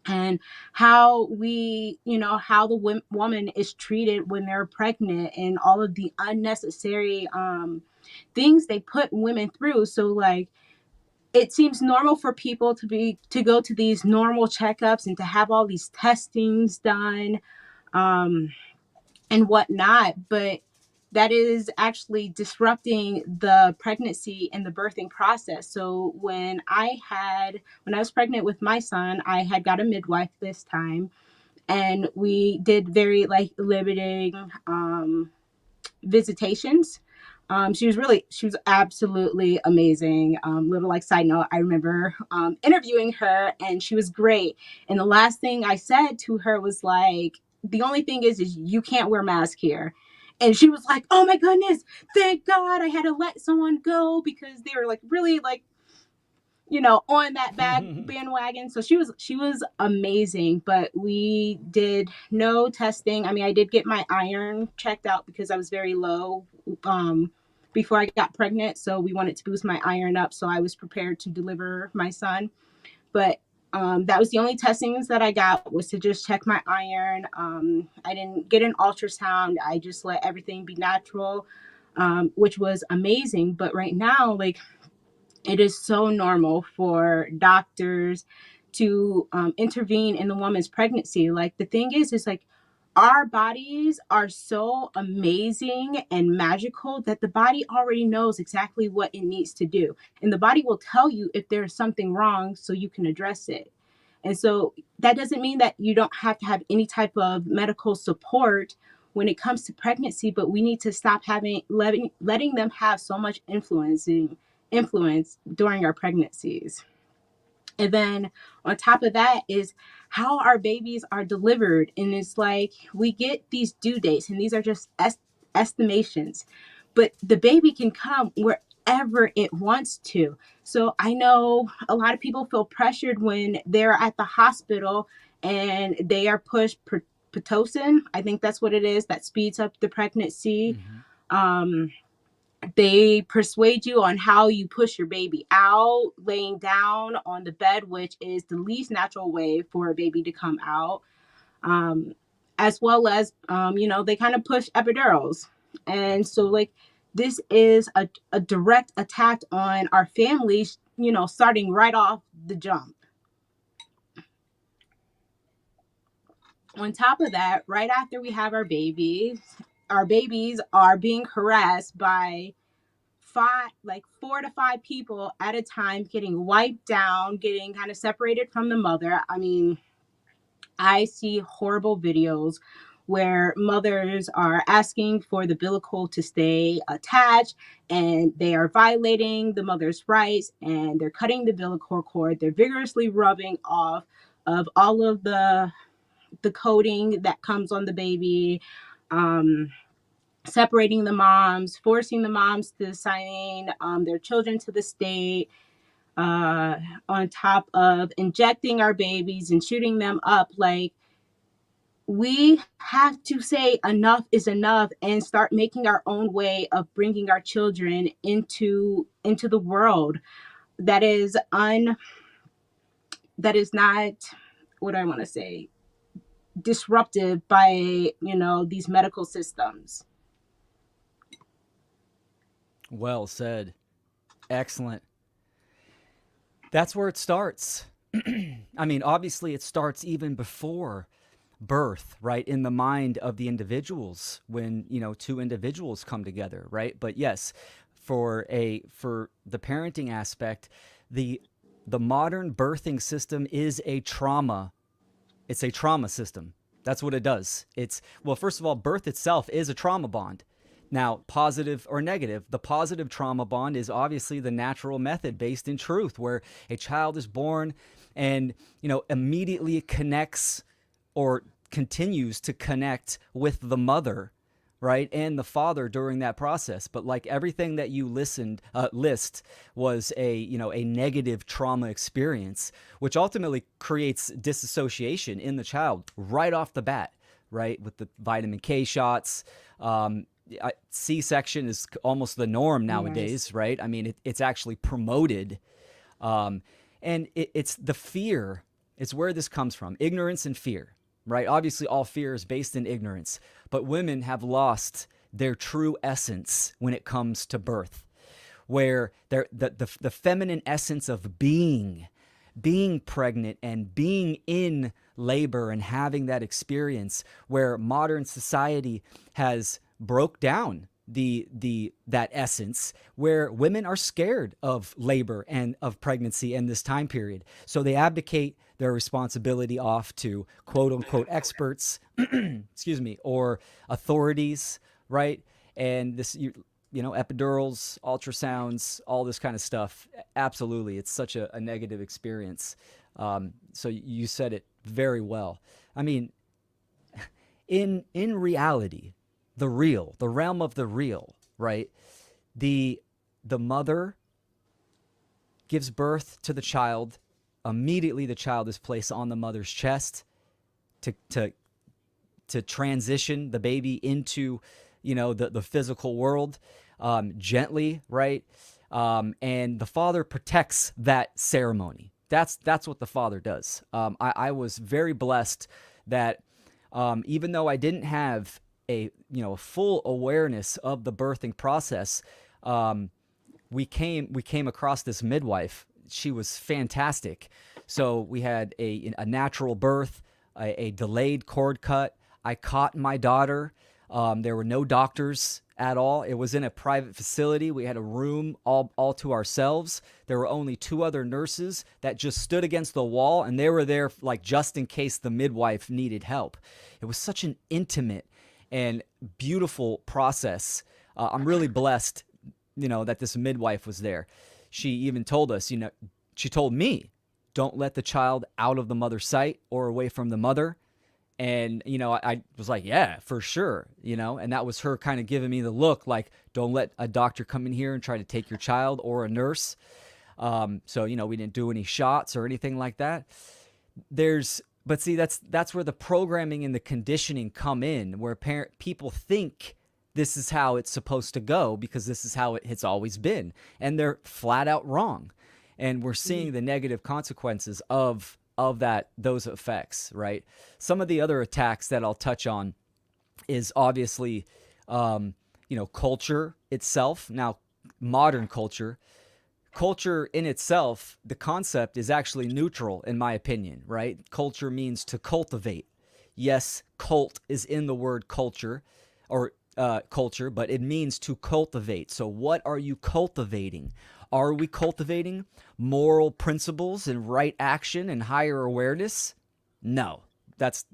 and how we, how the woman is treated when they're pregnant, and all of the unnecessary things they put women through. So like, it seems normal for people to go to these normal checkups and to have all these testings done, and whatnot, but that is actually disrupting the pregnancy and the birthing process. So when I was pregnant with my son, I had got a midwife this time, and we did very like limiting visitations. She was absolutely amazing. Little like side note, I remember interviewing her, and she was great. And the last thing I said to her was like, the only thing is you can't wear mask here. And she was like, oh my goodness, thank God I had to let someone go, because they were like really like, on that bandwagon. So she was amazing. But we did no testing. I mean, I did get my iron checked out because I was very low before I got pregnant. So we wanted to boost my iron up, so I was prepared to deliver my son. But that was the only testings that I got, was to just check my iron. I didn't get an ultrasound. I just let everything be natural, which was amazing. But right now, like, it is so normal for doctors to intervene in the woman's pregnancy. Like, the thing is like, our bodies are so amazing and magical that the body already knows exactly what it needs to do. And the body will tell you if there's something wrong so you can address it. And so that doesn't mean that you don't have to have any type of medical support when it comes to pregnancy, but we need to stop letting them have so much influence during our pregnancies. And then on top of that is how our babies are delivered. And it's like we get these due dates, and these are just estimations, but the baby can come wherever it wants to. So I know a lot of people feel pressured when they're at the hospital and they are pushed Pitocin. I think that's what it is that speeds up the pregnancy. Mm-hmm. They persuade you on how you push your baby out, laying down on the bed, which is the least natural way for a baby to come out. Um, as well as, they kind of push epidurals. And so, like, this is a direct attack on our families, starting right off the jump. On top of that, right after we have our babies are being harassed by four to five people at a time, getting wiped down, getting kind of separated from the mother. I mean, I see horrible videos where mothers are asking for the umbilical to stay attached, and they are violating the mother's rights, and they're cutting the umbilical cord. They're vigorously rubbing off of all of the coating that comes on the baby. Separating the moms, forcing the moms to sign their children to the state, on top of injecting our babies and shooting them up. Like, we have to say enough is enough and start making our own way of bringing our children into the world that is not, what do I want to say, disruptive by these medical systems. Well said. Excellent. That's where it starts. I mean, obviously, it starts even before birth, right? In the mind of the individuals when, two individuals come together, right? But yes, for the parenting aspect, the modern birthing system is a trauma. It's a trauma system. That's what it does. Well, first of all, birth itself is a trauma bond. Now, positive or negative, the positive trauma bond is obviously the natural method based in truth, where a child is born and, immediately connects or continues to connect with the mother, right, and the father during that process. But like everything that you list was a negative trauma experience, which ultimately creates disassociation in the child right off the bat, right, with the vitamin K shots. C-section is almost the norm nowadays, yes. Right? I mean, it's actually promoted. And it's the fear. It's where this comes from. Ignorance and fear, right? Obviously, all fear is based in ignorance. But women have lost their true essence when it comes to birth, where the feminine essence of being pregnant and being in labor and having that experience, where modern society has broke down that essence, where women are scared of labor and of pregnancy in this time period. So they abdicate their responsibility off to quote unquote experts, excuse me, or authorities, right? And this, epidurals, ultrasounds, all this kind of stuff. Absolutely. It's such a negative experience. So you said it very well. I mean, in reality, the realm of the real, right? The mother gives birth to the child. Immediately, the child is placed on the mother's chest to transition the baby into, the physical world, gently, right? And the father protects that ceremony. That's what the father does. I was very blessed that even though I didn't have a full awareness of the birthing process, we came across this midwife. She was fantastic. So we had a natural birth, a delayed cord cut, I caught my daughter. There were no doctors at all. It was in a private facility. We had a room all to ourselves. There were only 2 other nurses that just stood against the wall, and they were there like just in case the midwife needed help. It was such an intimate and beautiful process. I'm really blessed, that this midwife was there. She even told us, she told me, don't let the child out of the mother's sight or away from the mother. And, I was like, yeah, for sure, and that was her kind of giving me the look like, don't let a doctor come in here and try to take your child, or a nurse. So, we didn't do any shots or anything like that. But see, that's where the programming and the conditioning come in, where people think this is how it's supposed to go because this is how it's always been. And they're flat out wrong. And we're seeing the negative consequences of those effects, right? Some of the other attacks that I'll touch on is obviously, culture itself. Now, modern culture in itself, the concept is actually neutral in my opinion, right? Culture means to cultivate. Yes, cult is in the word culture, or culture, but it means to cultivate. So what are you cultivating? Are we cultivating moral principles and right action and higher awareness? No, that's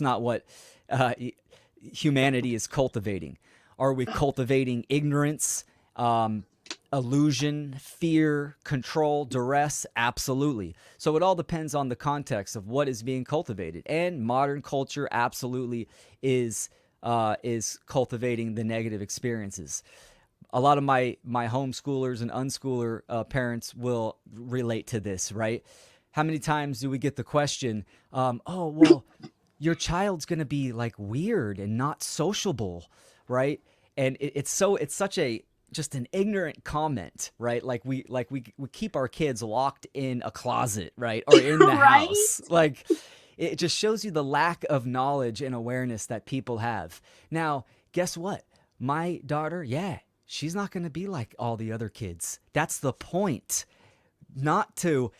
not what humanity is cultivating. Are we cultivating ignorance, illusion, fear, control, duress? Absolutely. So it all depends on the context of what is being cultivated. And modern culture absolutely is cultivating the negative experiences. A lot of my homeschoolers and unschooler parents will relate to this, right? How many times do we get the question, oh, well, your child's going to be like weird and not sociable, right? And it's such a just an ignorant comment, right? Like we keep our kids locked in a closet, right? Or in the Right? house. Like, it just shows you the lack of knowledge and awareness that people have. Now, guess what? My daughter, she's not going to be like all the other kids. That's the point. Not to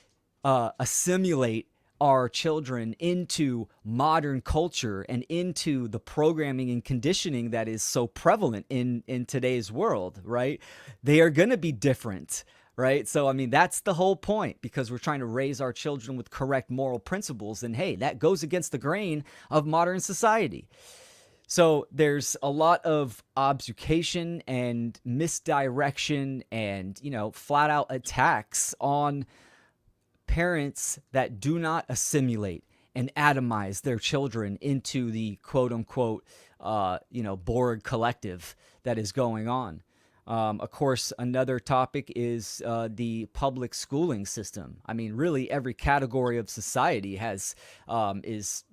assimilate our children into modern culture and into the programming and conditioning that is so prevalent in today's world, right? They are going to be different, right? So, I mean, that's the whole point, because we're trying to raise our children with correct moral principles. And hey, that goes against the grain of modern society. So there's a lot of obfuscation and misdirection and, flat out attacks on parents that do not assimilate and atomize their children into the quote unquote, Borg collective that is going on. Of course, another topic is the public schooling system. I mean, really, every category of society is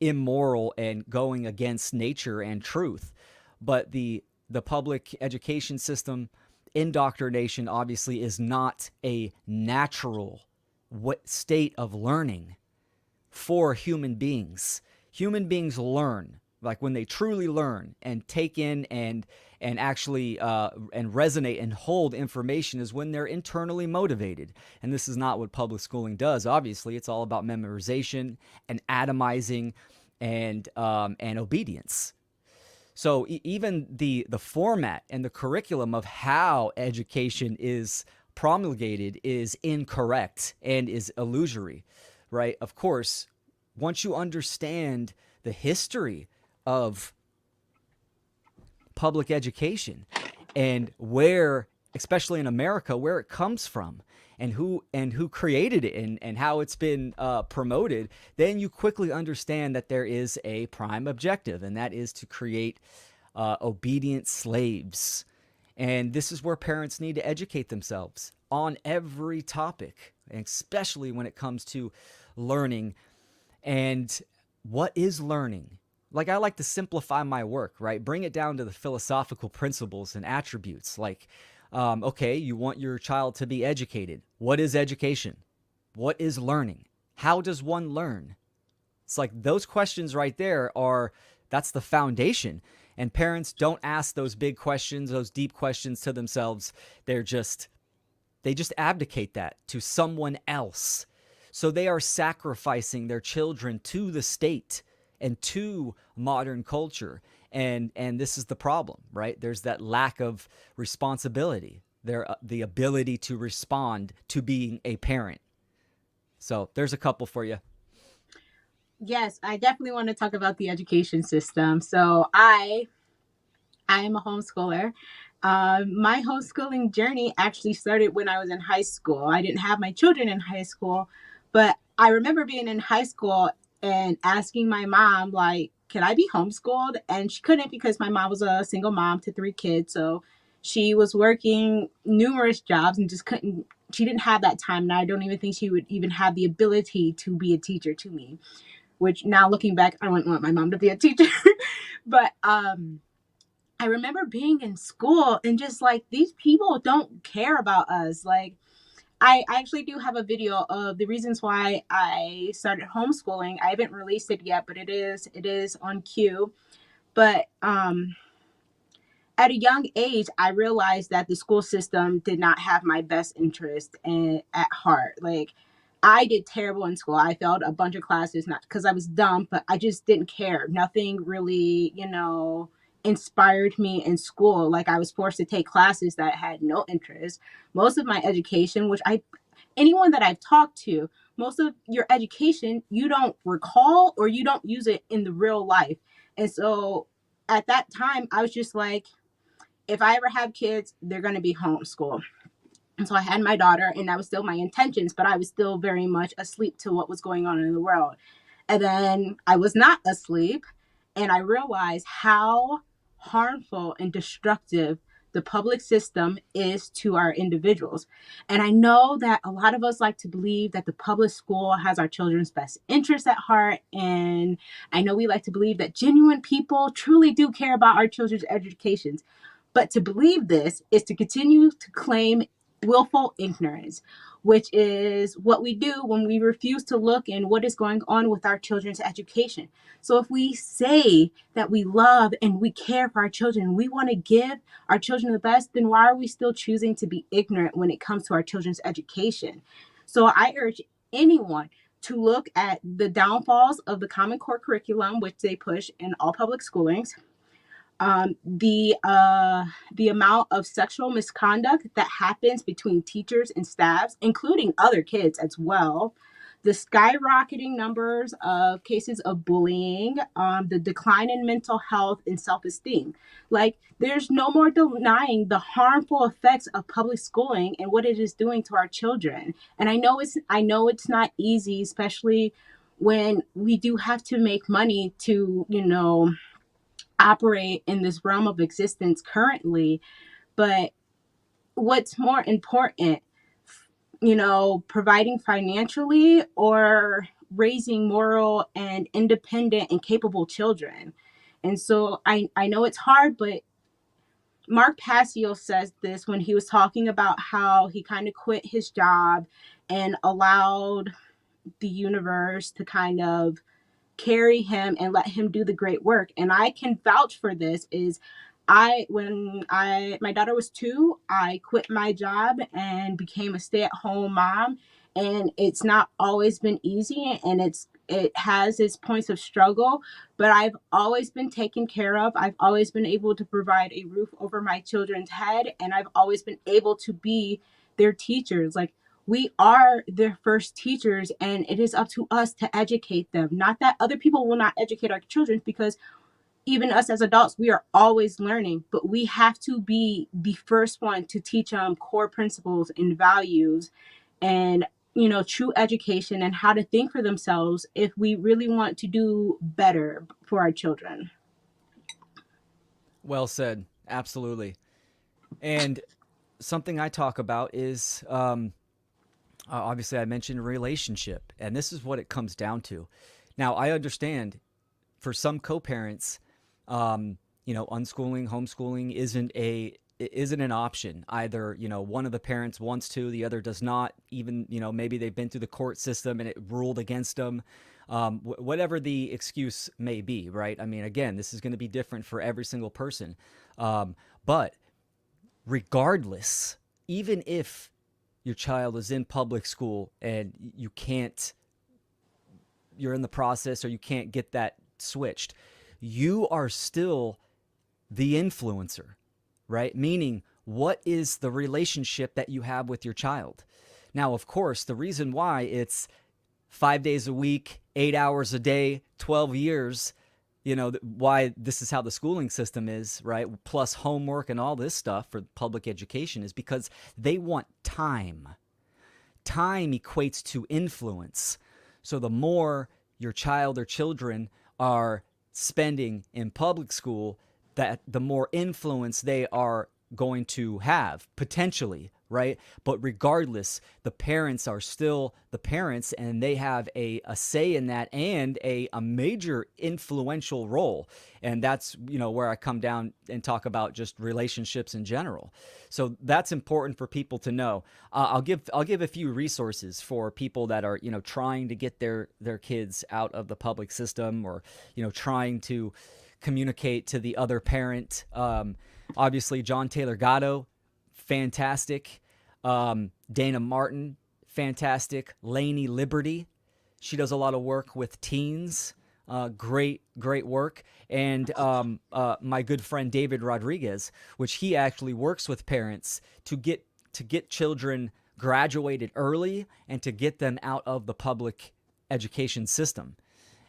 immoral and going against nature and truth. But the public education system, indoctrination, obviously, is not a natural state of learning for human beings. Human beings learn, like when they truly learn and take in and actually and resonate and hold information, is when they're internally motivated. And this is not what public schooling does. Obviously, it's all about memorization and atomizing and obedience. So even the format and the curriculum of how education is promulgated is incorrect and is illusory, right? Of course, once you understand the history of public education and where, especially in America, where it comes from and who created it and how it's been promoted, then you quickly understand that there is a prime objective, and that is to create obedient slaves. And this is where parents need to educate themselves on every topic, especially when it comes to learning. And what is learning? Like, I like to simplify my work, right? Bring it down to the philosophical principles and attributes. Like, okay, you want your child to be educated. What is education? What is learning? How does one learn? It's like those questions right there that's the foundation. And parents don't ask those big questions, those deep questions to themselves. They just abdicate that to someone else. So they are sacrificing their children to the state and to modern culture. And this is the problem, right? There's that lack of responsibility, the ability to respond to being a parent. So there's a couple for you. Yes, I definitely want to talk about the education system. So I am a homeschooler. My homeschooling journey actually started when I was in high school. I didn't have my children in high school, but I remember being in high school and asking my mom, like, can I be homeschooled? And she couldn't because my mom was a single mom to three kids. So she was working numerous jobs and just couldn't, she didn't have that time. And I don't even think she would even have the ability to be a teacher to me, which now looking back, I wouldn't want my mom to be a teacher. but, I remember being in school and just like these people don't care about us. Like I actually do have a video of the reasons why I started homeschooling. I haven't released it yet, but it is on cue. But at a young age, I realized that the school system did not have my best interest at heart. Like, I did terrible in school. I failed a bunch of classes, not because I was dumb, but I just didn't care. Nothing really, inspired me in school. Like, I was forced to take classes that had no interest. Most of my education, anyone that I've talked to, most of your education, you don't recall or you don't use it in the real life. And so at that time, I was just like, if I ever have kids, they're going to be homeschooled. And so I had my daughter, and that was still my intentions, but I was still very much asleep to what was going on in the world. And then I was not asleep, and I realized how harmful and destructive the public system is to our individuals. And I know that a lot of us like to believe that the public school has our children's best interests at heart. And I know we like to believe that genuine people truly do care about our children's educations. But to believe this is to continue to claim willful ignorance, which is what we do when we refuse to look in what is going on with our children's education. So if we say that we love and we care for our children, we want to give our children the best, then why are we still choosing to be ignorant when it comes to our children's education? So I urge anyone to look at the downfalls of the Common Core curriculum, which they push in all public schoolings, the amount of sexual misconduct that happens between teachers and staffs, including other kids as well, the skyrocketing numbers of cases of bullying, the decline in mental health and self-esteem. Like, there's no more denying the harmful effects of public schooling and what it is doing to our children. And I know it's not easy, especially when we do have to make money to, operate in this realm of existence currently. But what's more important, providing financially or raising moral and independent and capable children? And so I know it's hard, but Mark Passio says this when he was talking about how he kind of quit his job and allowed the universe to kind of carry him and let him do the great work. And I can vouch for this is when my daughter was 2, I quit my job and became a stay-at-home mom. And it's not always been easy, and it has its points of struggle, but I've always been taken care of. I've always been able to provide a roof over my children's head, and I've always been able to be their teachers. Like, we are their first teachers, and it is up to us to educate them. Not that other people will not educate our children, because even us as adults, we are always learning, but we have to be the first one to teach them core principles and values and, true education and how to think for themselves if we really want to do better for our children. Well said. Absolutely. And something I talk about is obviously I mentioned relationship, and this is what it comes down to. Now, I understand for some co-parents, unschooling, homeschooling isn't an option. Either, one of the parents wants to, the other does not. Even, maybe they've been through the court system and it ruled against them. Whatever the excuse may be, right? I mean, again, this is going to be different for every single person. But regardless, even if your child is in public school and you're in the process, or you can't get that switched, you are still the influencer, right? Meaning, what is the relationship that you have with your child? Now, of course, the reason why it's 5 days a week, 8 hours a day, 12 years, why this is how the schooling system is, right? Plus homework and all this stuff for public education is because they want time. Time equates to influence. So the more your child or children are spending in public school, that the more influence they are going to have potentially, right? But regardless, the parents are still the parents, and they have a say in that, and a major influential role. And that's, where I come down and talk about just relationships in general. So that's important for people to know. I'll give a few resources for people that are, trying to get their kids out of the public system, or, trying to communicate to the other parent. Obviously, John Taylor Gatto, fantastic. Dana Martin, fantastic. Lainey Liberty, she does a lot of work with teens. Great work. And my good friend David Rodriguez, which he actually works with parents to get children graduated early and to get them out of the public education system.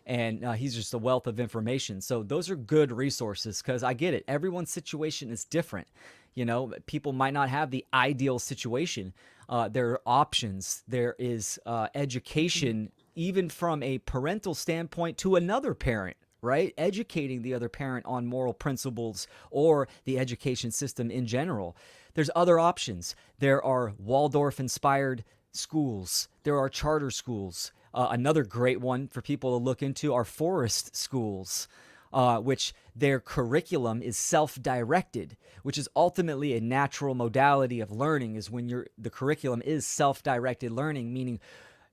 And he's just a wealth of information. So those are good resources, because I get it. Everyone's situation is different. People might not have the ideal situation. There are options. There is education, even from a parental standpoint, to another parent, right? Educating the other parent on moral principles, or the education system in general. There's other options. There are Waldorf-inspired schools. There are charter schools. Another great one for people to look into are forest schools, which their curriculum is self-directed, which is ultimately a natural modality of learning, is when the curriculum is self-directed learning, meaning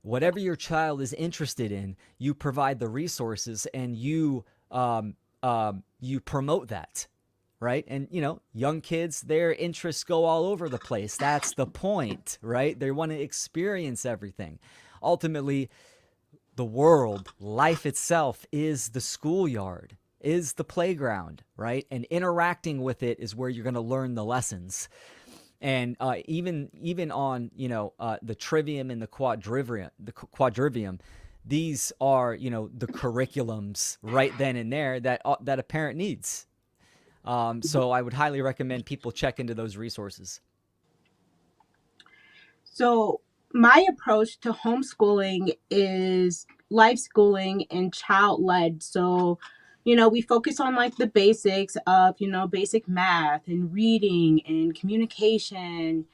whatever your child is interested in, you provide the resources, and you promote that, right? And, young kids, their interests go all over the place. That's the point, right? They want to experience everything. Ultimately, the world, life itself, is the schoolyard, is the playground, right? And interacting with it is where you're going to learn the lessons. And even on the trivium and the quadrivium, these are the curriculums right then and there that a parent needs. So I would highly recommend people check into those resources. So my approach to homeschooling is life schooling and child led. So, we focus on like the basics of, basic math and reading and communication.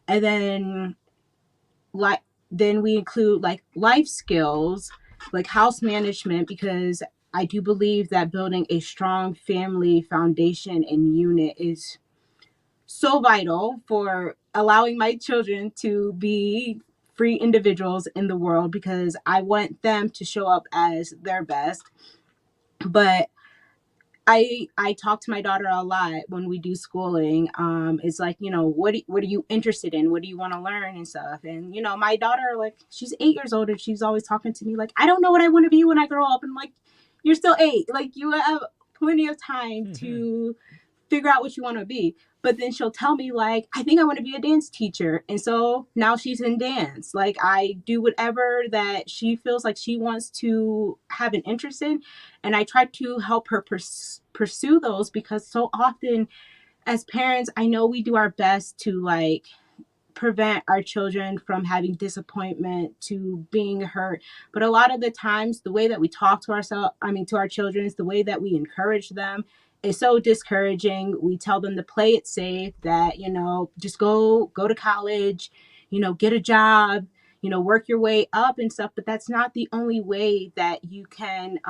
And like then we include like life skills, like house management, because I do believe that building a strong family foundation and unit is so vital for allowing my children to be free individuals in the world, because I want them to show up as their best. But I talk to my daughter a lot when we do schooling. It's like, what are you interested in? What do you want to learn and stuff? And my daughter, like, she's 8 years old, and she's always talking to me like, I don't know what I want to be when I grow up. And I'm like, you're still 8. Like, you have plenty of time to figure out what you want to be. But then she'll tell me like, I think I want to be a dance teacher. And so now she's in dance. Like, I do whatever that she feels like she wants to have an interest in. And I try to help her pursue those, because so often as parents, I know we do our best to like prevent our children from having disappointment, to being hurt. But a lot of the times, the way that we talk to to our children, is the way that we encourage them, is so discouraging. We tell them to play it safe, that, just go to college, get a job, work your way up and stuff. But that's not the only way that you can,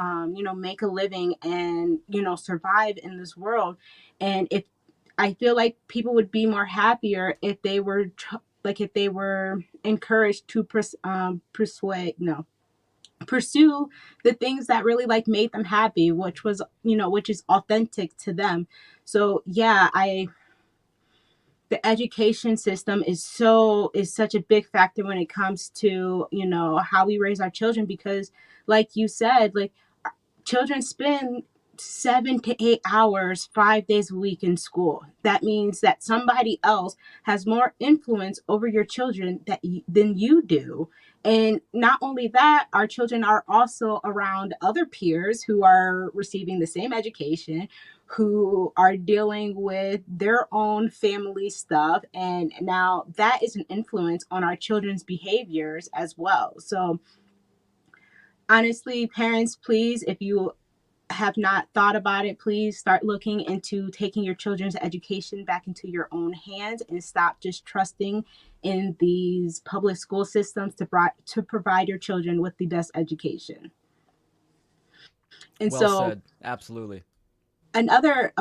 make a living and, survive in this world. And if I feel like people would be more happier if they were if they were encouraged to pursue the things that really like made them happy, which is authentic to them. So yeah, the education system is such a big factor when it comes to how we raise our children, because like you said, like, children spend 7 to 8 hours 5 days a week in school. That means that somebody else has more influence over your children than you do. And not only that, our children are also around other peers who are receiving the same education, who are dealing with their own family stuff. And now that is an influence on our children's behaviors as well. So, honestly, parents, please, if you have not thought about it, please start looking into taking your children's education back into your own hands and stop just trusting in these public school systems to provide your children with the best education. And Well so said. Absolutely. another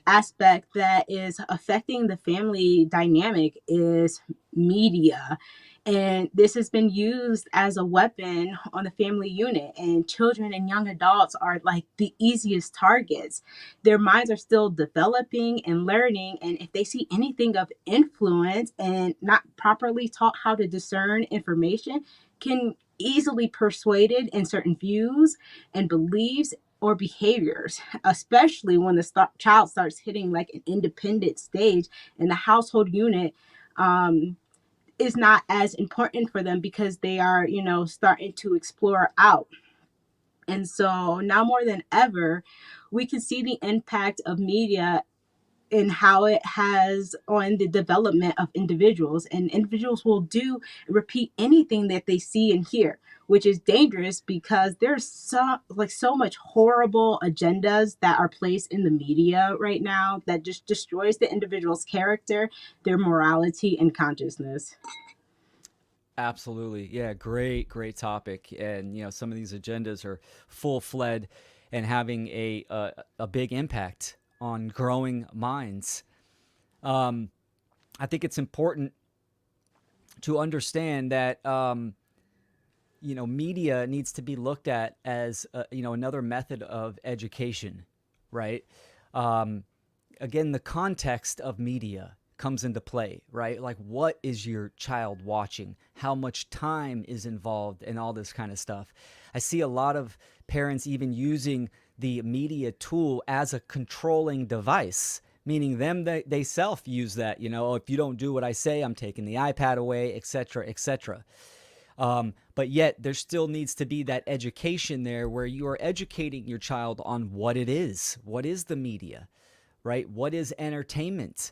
aspect that is affecting the family dynamic is media. And this has been used as a weapon on the family unit. And children and young adults are like the easiest targets. Their minds are still developing and learning. And if they see anything of influence and not properly taught how to discern information, can easily persuaded in certain views and beliefs or behaviors, especially when the child starts hitting like an independent stage and the household unit is not as important for them because they are, starting to explore out. And so now more than ever, we can see the impact of media and how it has on the development of individuals. And individuals will do repeat anything that they see and hear, which is dangerous because there's so much horrible agendas that are placed in the media right now that just destroys the individual's character, their morality, and consciousness. Absolutely. Yeah, great topic. And some of these agendas are full-fledged and having a big impact on growing minds. I think it's important to understand that media needs to be looked at as another method of education, right? Um, Again, the context of media comes into play, right? Like, what is your child watching? How much time is involved in all this kind of stuff? I see a lot of parents even using the media tool as a controlling device, meaning they self use that, if you don't do what I say, I'm taking the iPad away, etc., etc. But yet there still needs to be that education there where you are educating your child on what it is. What is the media, right? What is entertainment?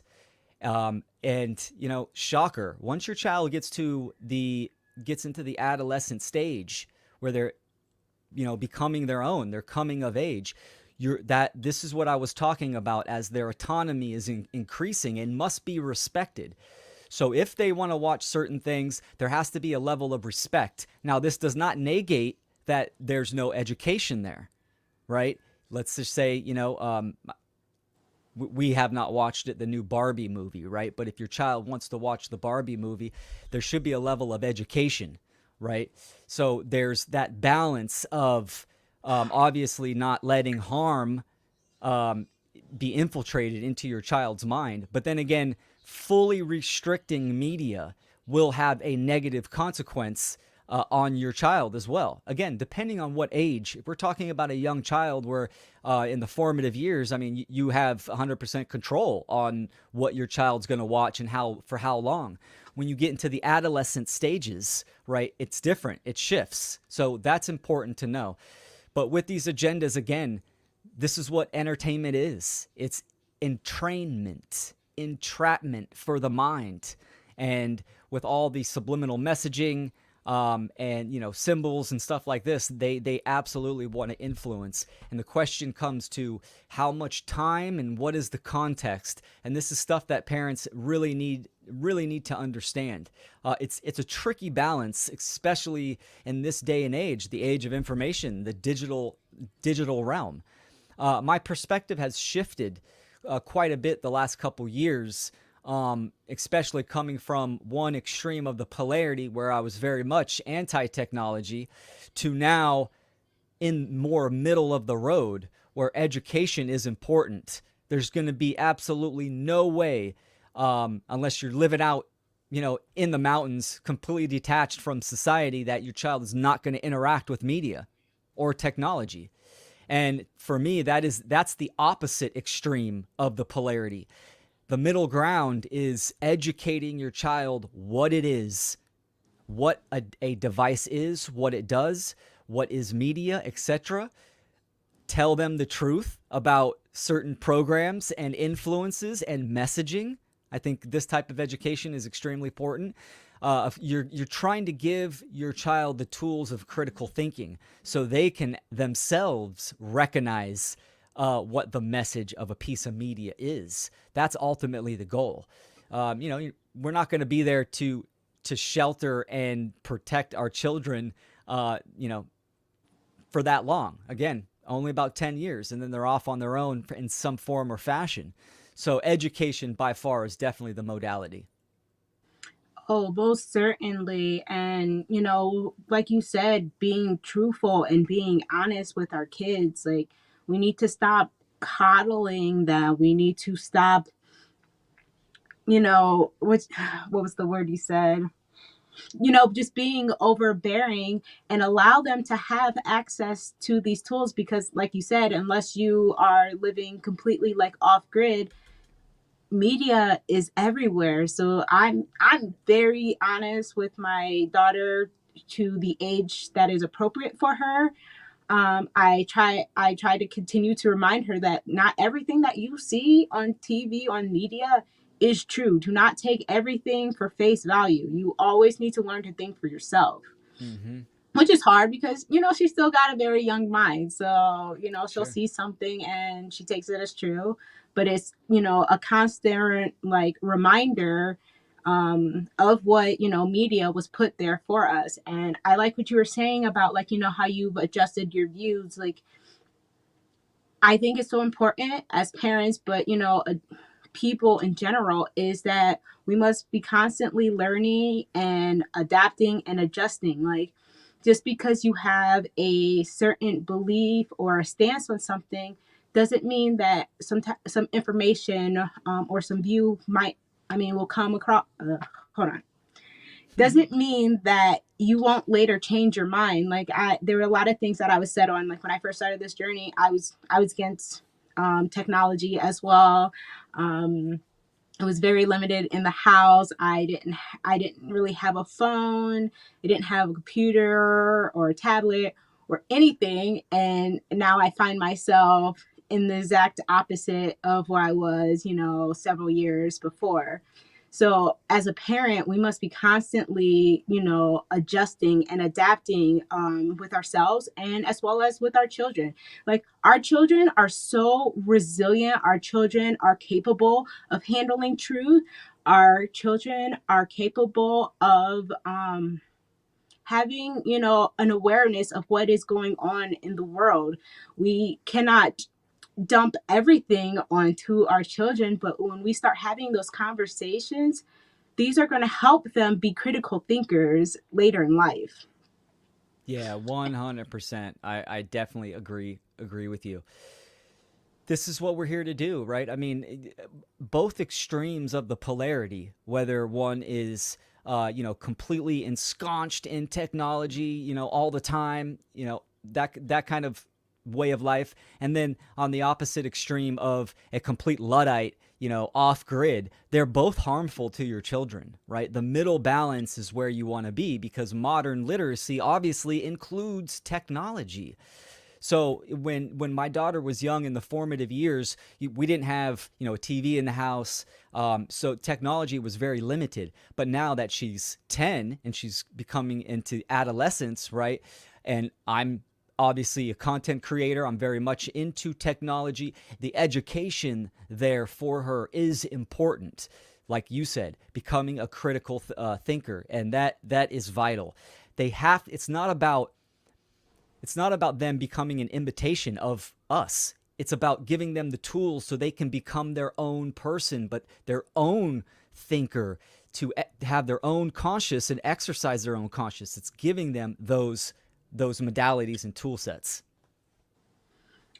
And shocker, once your child gets into the adolescent stage where they're, becoming their own, they're coming of age, this is what I was talking about as their autonomy is increasing and must be respected. So if they want to watch certain things, there has to be a level of respect. Now, this does not negate that there's no education there, right? Let's just say, we have not watched the new Barbie movie, right? But if your child wants to watch the Barbie movie, there should be a level of education, right? So there's that balance of obviously not letting harm be infiltrated into your child's mind. But then again, fully restricting media will have a negative consequence on your child as well. Again, depending on what age. If we're talking about a young child where in the formative years, I mean, you have 100% control on what your child's going to watch and for how long. When you get into the adolescent stages, right, it's different. It shifts. So that's important to know. But with these agendas, again, this is what entertainment is. It's entrainment, entrapment for the mind. And with all the subliminal messaging and symbols and stuff like this, they absolutely want to influence. And the question comes to how much time and what is the context. And this is stuff that parents really need to understand. It's a tricky balance, especially in this day and age, the age of information, the digital realm. My perspective has shifted quite a bit the last couple years, especially coming from one extreme of the polarity where I was very much anti-technology to now in more middle of the road where education is important. There's going to be absolutely no way, unless you're living out, in the mountains, completely detached from society, that your child is not going to interact with media or technology. And for me, that's the opposite extreme of the polarity. The middle ground is educating your child what it is, what a device is, what it does, what is media, etc. Tell them the truth about certain programs and influences and messaging. I think this type of education is extremely important. You're trying to give your child the tools of critical thinking so they can themselves recognize what the message of a piece of media is. That's ultimately the goal. We're not going to be there to shelter and protect our children, for that long. Again, only about 10 years, and then they're off on their own in some form or fashion. So education by far is definitely the modality. Oh, most certainly. And, like you said, being truthful and being honest with our kids, like, we need to stop coddling them. We need to stop, what was the word you said? Just being overbearing and allow them to have access to these tools because, like you said, unless you are living completely like off grid, media is everywhere. So I'm very honest with my daughter to the age that is appropriate for her. I try to continue to remind her that not everything that you see on TV, on media, is true. Do not take everything for face value. You always need to learn to think for yourself, Mm-hmm. which is hard because she's still got a very young mind. So she'll Sure. see something and she takes it as true, but it's a constant like reminder of what media was put there for us. And I like what you were saying about like how you've adjusted your views. Like, I think it's so important as parents, but people in general, is that we must be constantly learning and adapting and adjusting. Like, just because you have a certain belief or a stance on something doesn't mean that some information or some view will come across. Hold on. Doesn't mean that you won't later change your mind. Like, there were a lot of things that I was set on. Like, when I first started this journey, I was against technology as well. Um, it was very limited in the house. I didn't really have a phone. I didn't have a computer or a tablet or anything. And now I find myself in the exact opposite of where I was, several years before. So as a parent, we must be constantly, adjusting and adapting with ourselves and as well as with our children. Like, our children are so resilient. Our children are capable of handling truth. Our children are capable of having, an awareness of what is going on in the world. We cannot dump everything onto our children, but when we start having those conversations, these are going to help them be critical thinkers later in life. Yeah, 100%. I definitely agree with you. This is what we're here to do, right? I mean, both extremes of the polarity, whether one is completely ensconced in technology, all the time, that kind of way of life, and then on the opposite extreme of a complete luddite, off grid, they're both harmful to your children, right? The middle balance is where you want to be because modern literacy obviously includes technology. So when my daughter was young in the formative years, we didn't have a TV in the house, so technology was very limited. But now that she's 10 and she's becoming into adolescence, right? And I'm obviously a content creator. I'm very much into technology. The education there for her is important. Like you said, becoming a critical thinker, and that is vital. They have. It's not about them becoming an imitation of us. It's about giving them the tools so they can become their own person, but their own thinker, to have their own conscious and exercise their own conscious. It's giving them those modalities and tool sets.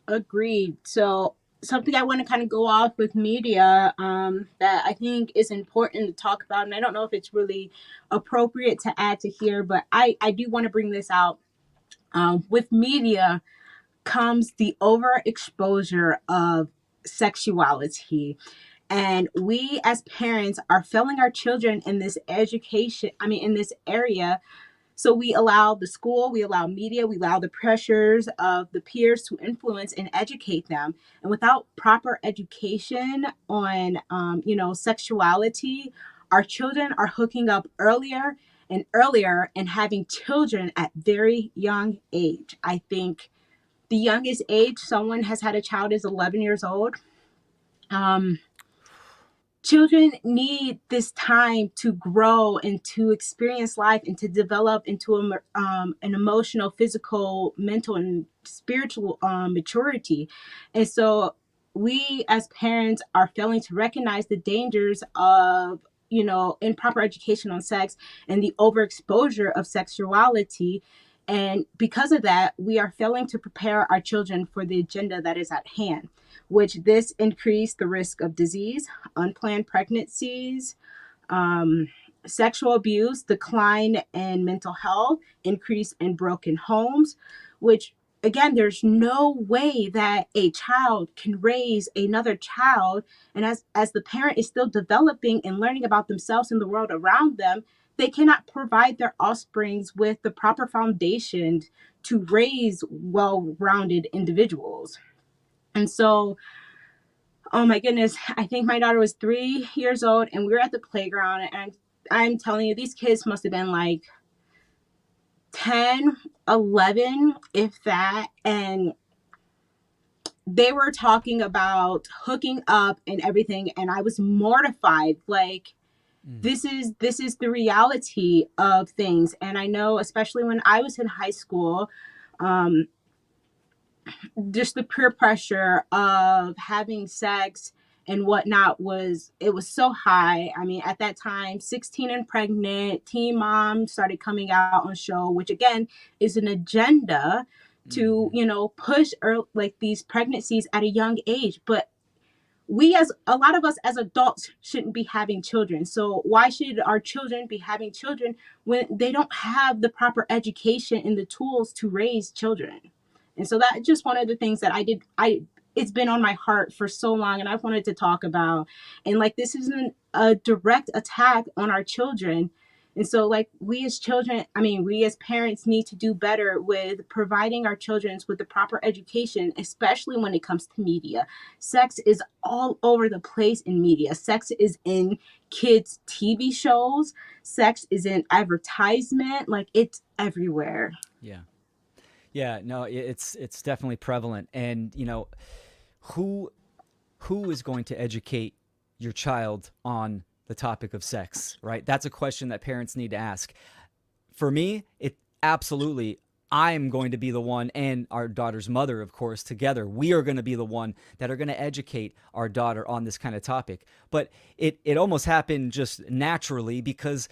Agreed. So something I want to kind of go off with media that I think is important to talk about, and I don't know if it's really appropriate to add to here, but I do want to bring this out with media. comes the overexposure of sexuality. And we as parents are failing our children in this education, in this area. So we allow the school, we allow media, we allow the pressures of the peers to influence and educate them. And without proper education on, sexuality, our children are hooking up earlier and earlier and having children at very young age. I think the youngest age someone has had a child is 11 years old. Um, Children need this time to grow and to experience life and to develop into an emotional, physical, mental, and spiritual maturity. And so we as parents are failing to recognize the dangers of, improper education on sex and the overexposure of sexuality. And because of that, we are failing to prepare our children for the agenda that is at hand, which this increase the risk of disease, unplanned pregnancies, um, sexual abuse, decline in mental health, increase in broken homes, which again, there's no way that a child can raise another child. And as the parent is still developing and learning about themselves and the world around them, they cannot provide their offsprings with the proper foundation to raise well-rounded individuals. And so, oh my goodness, I think my daughter was 3 years old and we were at the playground, and I'm telling you, these kids must have been like 10, 11, if that. And they were talking about hooking up and everything. And I was mortified. Like, this is the reality of things. And I know, especially when I was in high school, um, just the peer pressure of having sex and whatnot was so high. I mean, at that time, 16 and pregnant, teen mom started coming out on show, which again is an agenda to, push like these pregnancies at a young age. But we, as a lot of us as adults, shouldn't be having children. So why should our children be having children when they don't have the proper education and the tools to raise children? And so that's just one of the things that I it's been on my heart for so long, and I've wanted to talk about. And like, this isn't a direct attack on our children. And so, like, we as children, we as parents need to do better with providing our children with the proper education, especially when it comes to media. Sex is all over the place in media. Sex is in kids' TV shows. Sex is in advertisement. Like, it's everywhere. Yeah. Yeah, no, it's definitely prevalent. And, who who is going to educate your child on the topic of sex, right? That's a question that parents need to ask. For me, it absolutely, I'm going to be the one, and our daughter's mother, of course, together. We are going to be the one that are going to educate our daughter on this kind of topic. But it almost happened just naturally because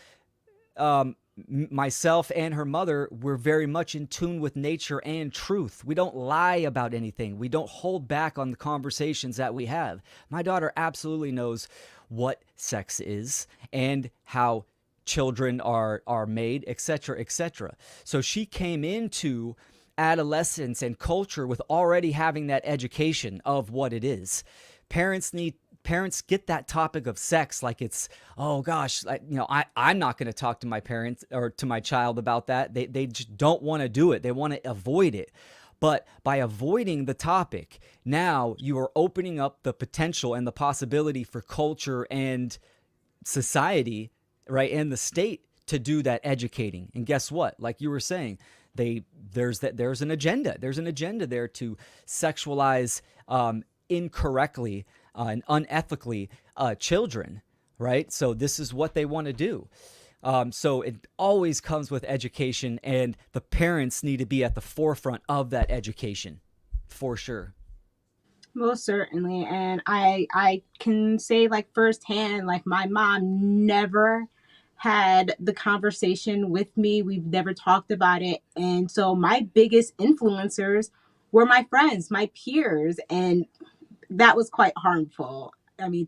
myself and her mother were very much in tune with nature and truth. We don't lie about anything. We don't hold back on the conversations that we have. My daughter absolutely knows what sex is and how children are made, etc., etc. So she came into adolescence and culture with already having that education of what it is. Parents get that topic of sex like it's, oh gosh, I'm not going to talk to my parents or to my child about that. They just don't want to do it. They want to avoid it. But by avoiding the topic, now you are opening up the potential and the possibility for culture and society, right, and the state to do that educating. And guess what? Like you were saying, there's an agenda. There's an agenda there to sexualize incorrectly and unethically children, right? So this is what they want to do. So it always comes with education, and the parents need to be at the forefront of that education, for sure. Most certainly. And I can say, like, firsthand, like, my mom never had the conversation with me. We've never talked about it. And so my biggest influencers were my friends, my peers, and that was quite harmful.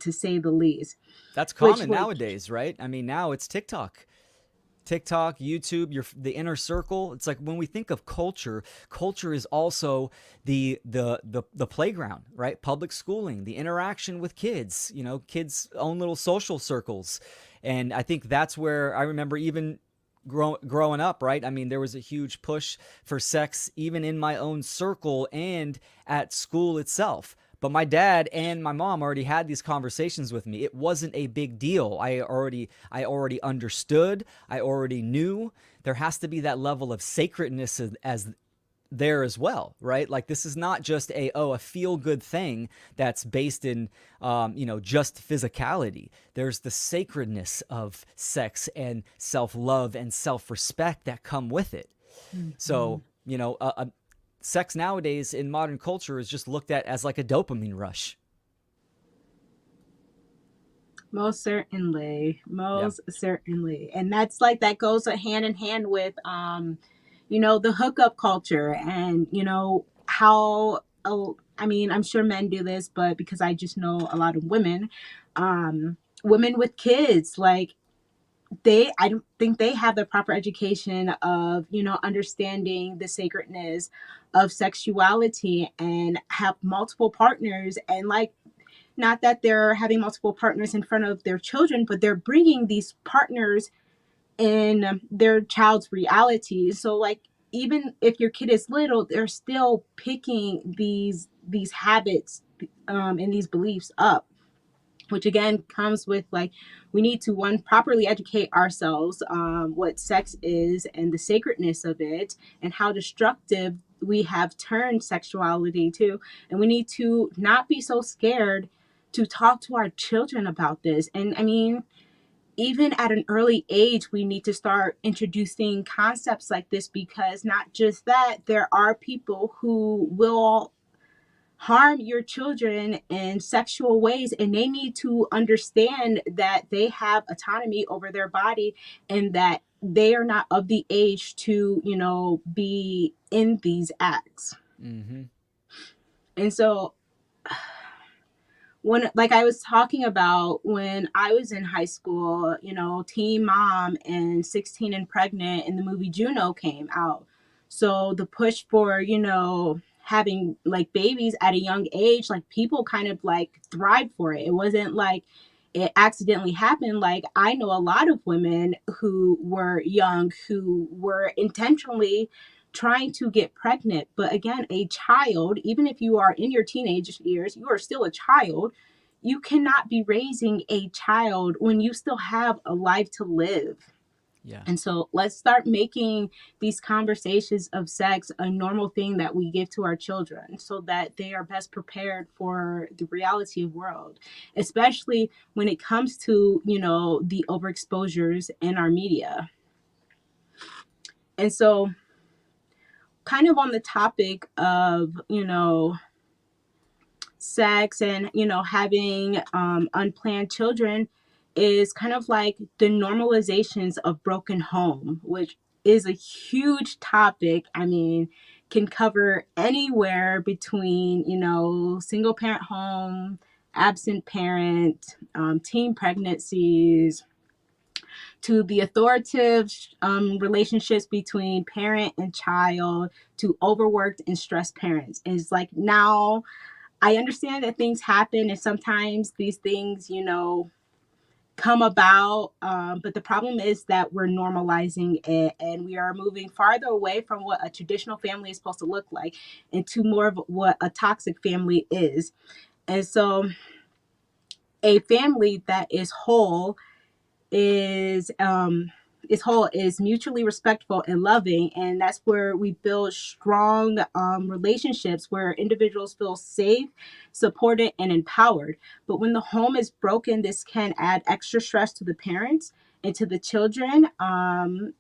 To say the least. That's Which common was nowadays, right? I mean, now it's TikTok. TikTok, YouTube, the inner circle. It's like when we think of culture, culture is also the playground, right? Public schooling, the interaction with kids, kids' own little social circles. And I think that's where I remember even growing up, right? I mean, there was a huge push for sex even in my own circle and at school itself. But my dad and my mom already had these conversations with me. It wasn't a big deal. I already understood. I already knew. There has to be that level of sacredness as there as well, right? Like this is not just a feel good thing that's based in just physicality. There's the sacredness of sex and self love and self respect that come with it. Mm-hmm. So sex nowadays in modern culture is just looked at as like a dopamine rush. Most certainly. Yeah. Most certainly. And that's like that goes hand in hand with the hookup culture and how I mean, I'm sure men do this, but because I just know a lot of women with kids, like I don't think they have the proper education of, understanding the sacredness of sexuality and have multiple partners and like not that they're having multiple partners in front of their children, but they're bringing these partners in their child's reality. So like even if your kid is little, they're still picking these habits and these beliefs up, which again comes with like we need to one properly educate ourselves what sex is and the sacredness of it and how destructive we have turned sexuality to, and we need to not be so scared to talk to our children about this. And I mean, even at an early age, we need to start introducing concepts like this, because not just that, there are people who will harm your children in sexual ways, and they need to understand that they have autonomy over their body and that they are not of the age to be in these acts. Mm-hmm. And so when, like I was talking about, when I was in high school, teen mom and 16 and pregnant, and the movie Juno came out. So the push for, having like babies at a young age, like people kind of like thrived for it. It wasn't like it accidentally happened. Like I know a lot of women who were young who were intentionally trying to get pregnant. But again, a child, even if you are in your teenage years, you are still a child. You cannot be raising a child when you still have a life to live. Yeah. And so let's start making these conversations of sex a normal thing that we give to our children so that they are best prepared for the reality of the world, especially when it comes to, the overexposures in our media. And so kind of on the topic of, sex and, having unplanned children is kind of like the normalizations of broken home, which is a huge topic. I mean, can cover anywhere between, single parent home, absent parent, teen pregnancies, to the authoritative relationships between parent and child, to overworked and stressed parents. Is like now I understand that things happen and sometimes these things, come about. But the problem is that we're normalizing it and we are moving farther away from what a traditional family is supposed to look like into more of what a toxic family is. And so a family that is is mutually respectful and loving, and that's where we build strong relationships where individuals feel safe, supported, and empowered. But when the home is broken, this can add extra stress to the parents and to the children.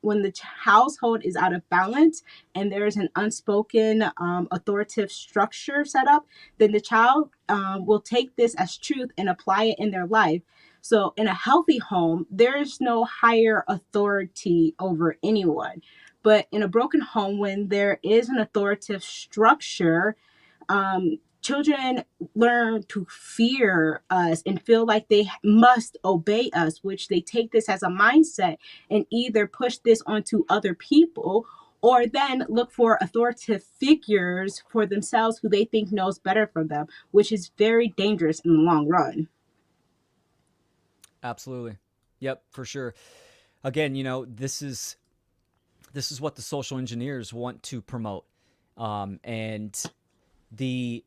When the household is out of balance and there's an unspoken authoritative structure set up, then the child will take this as truth and apply it in their life. So, in a healthy home, there's no higher authority over anyone. But in a broken home, when there is an authoritative structure, children learn to fear us and feel like they must obey us, which they take this as a mindset and either push this onto other people or then look for authoritative figures for themselves who they think knows better for them, which is very dangerous in the long run. Absolutely. Yep, for sure. Again, this is what the social engineers want to promote, and the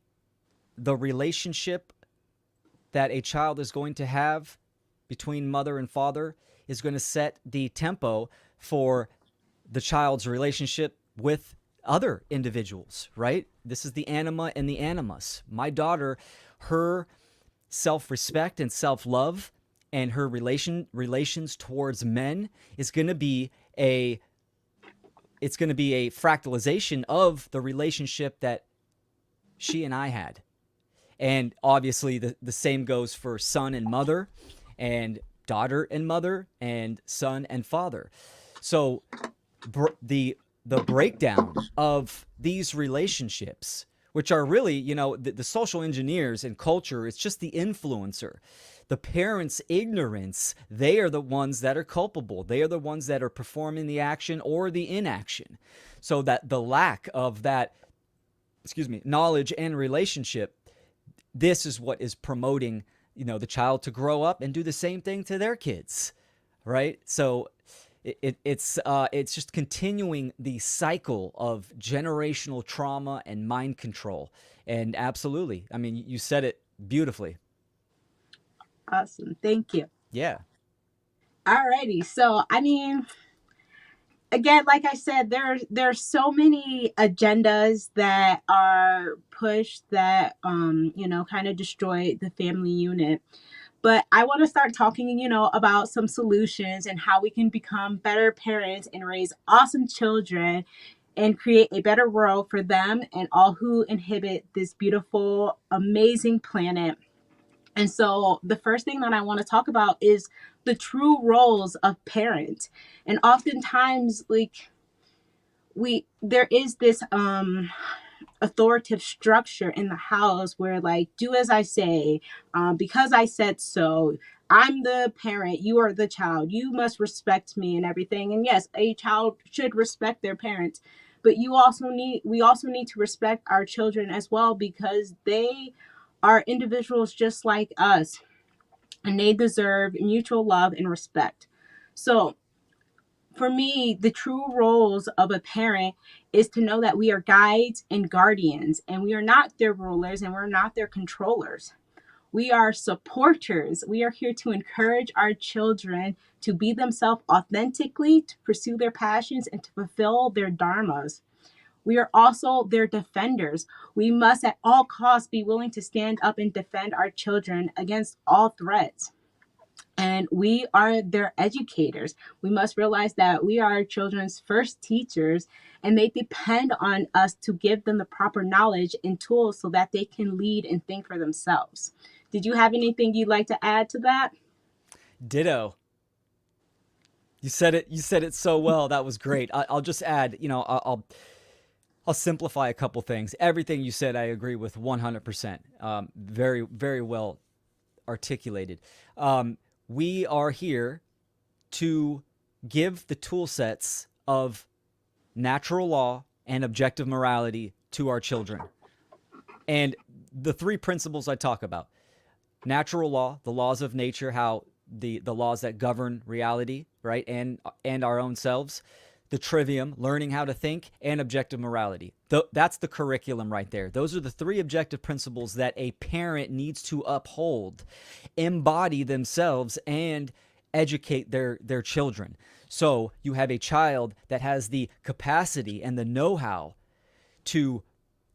the relationship that a child is going to have between mother and father is going to set the tempo for the child's relationship with other individuals, right? This is the anima and the animus. My daughter, her self-respect and self-love and her relations towards men is going to be a it's going to be a fractalization of the relationship that she and I had. And obviously, the same goes for son and mother, and daughter and mother, and son and father. So the breakdown of these relationships, which are really, the social engineers and culture, it's just the influencer. The parents' ignorance, they are the ones that are culpable. They are the ones that are performing the action or the inaction. So that the lack of that, knowledge and relationship, this is what is promoting, the child to grow up and do the same thing to their kids, right? So it's just continuing the cycle of generational trauma and mind control. And absolutely, I mean, you said it beautifully. Awesome. Thank you. Yeah. Alrighty. So, I mean, again, like I said, there's so many agendas that are pushed that kind of destroy the family unit. But I want to start talking, about some solutions and how we can become better parents and raise awesome children and create a better world for them and all who inhabit this beautiful, amazing planet. And so the first thing that I want to talk about is the true roles of parent. And oftentimes, like, there is this authoritative structure in the house where, like, do as I say, because I said so. I'm the parent, you are the child, you must respect me and everything. And yes, a child should respect their parents, but we also need to respect our children as well, because they are individuals just like us, and they deserve mutual love and respect. So for me, the true roles of a parent is to know that we are guides and guardians, and we are not their rulers and we're not their controllers. We are supporters. We are here to encourage our children to be themselves authentically, to pursue their passions, and to fulfill their dharmas. We are also their defenders. We must at all costs be willing to stand up and defend our children against all threats. And we are their educators. We must realize that we are our children's first teachers, and they depend on us to give them the proper knowledge and tools so that they can lead and think for themselves. Did you have anything you'd like to add to that? Ditto. You said it. You said it so well. That was great. I'll just add. I'll simplify a couple things. Everything you said, I agree with 100%. Very, very well articulated. We are here to give the tool sets of natural law and objective morality to our children. And the three principles I talk about: natural law, the laws of nature, how the laws that govern reality, right, and our own selves; the trivium, learning how to think; and objective morality. That's the curriculum right there. Those are the three objective principles that a parent needs to uphold, embody themselves, and educate their children. So you have a child that has the capacity and the know-how to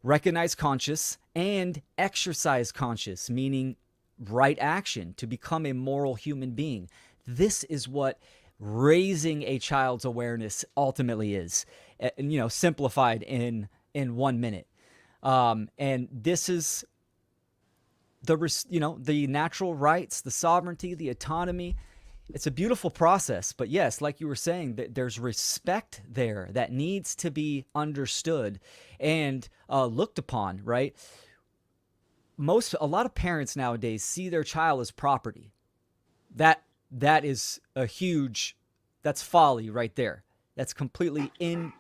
recognize conscious and exercise conscious, meaning right action, to become a moral human being. This is what raising a child's awareness ultimately is, simplified in 1 minute. And this is the natural rights, the sovereignty, the autonomy. It's a beautiful process. But yes, like you were saying, that there's respect there that needs to be understood and looked upon, right? a lot of parents nowadays see their child as property. That is a huge, that's folly right there. That's completely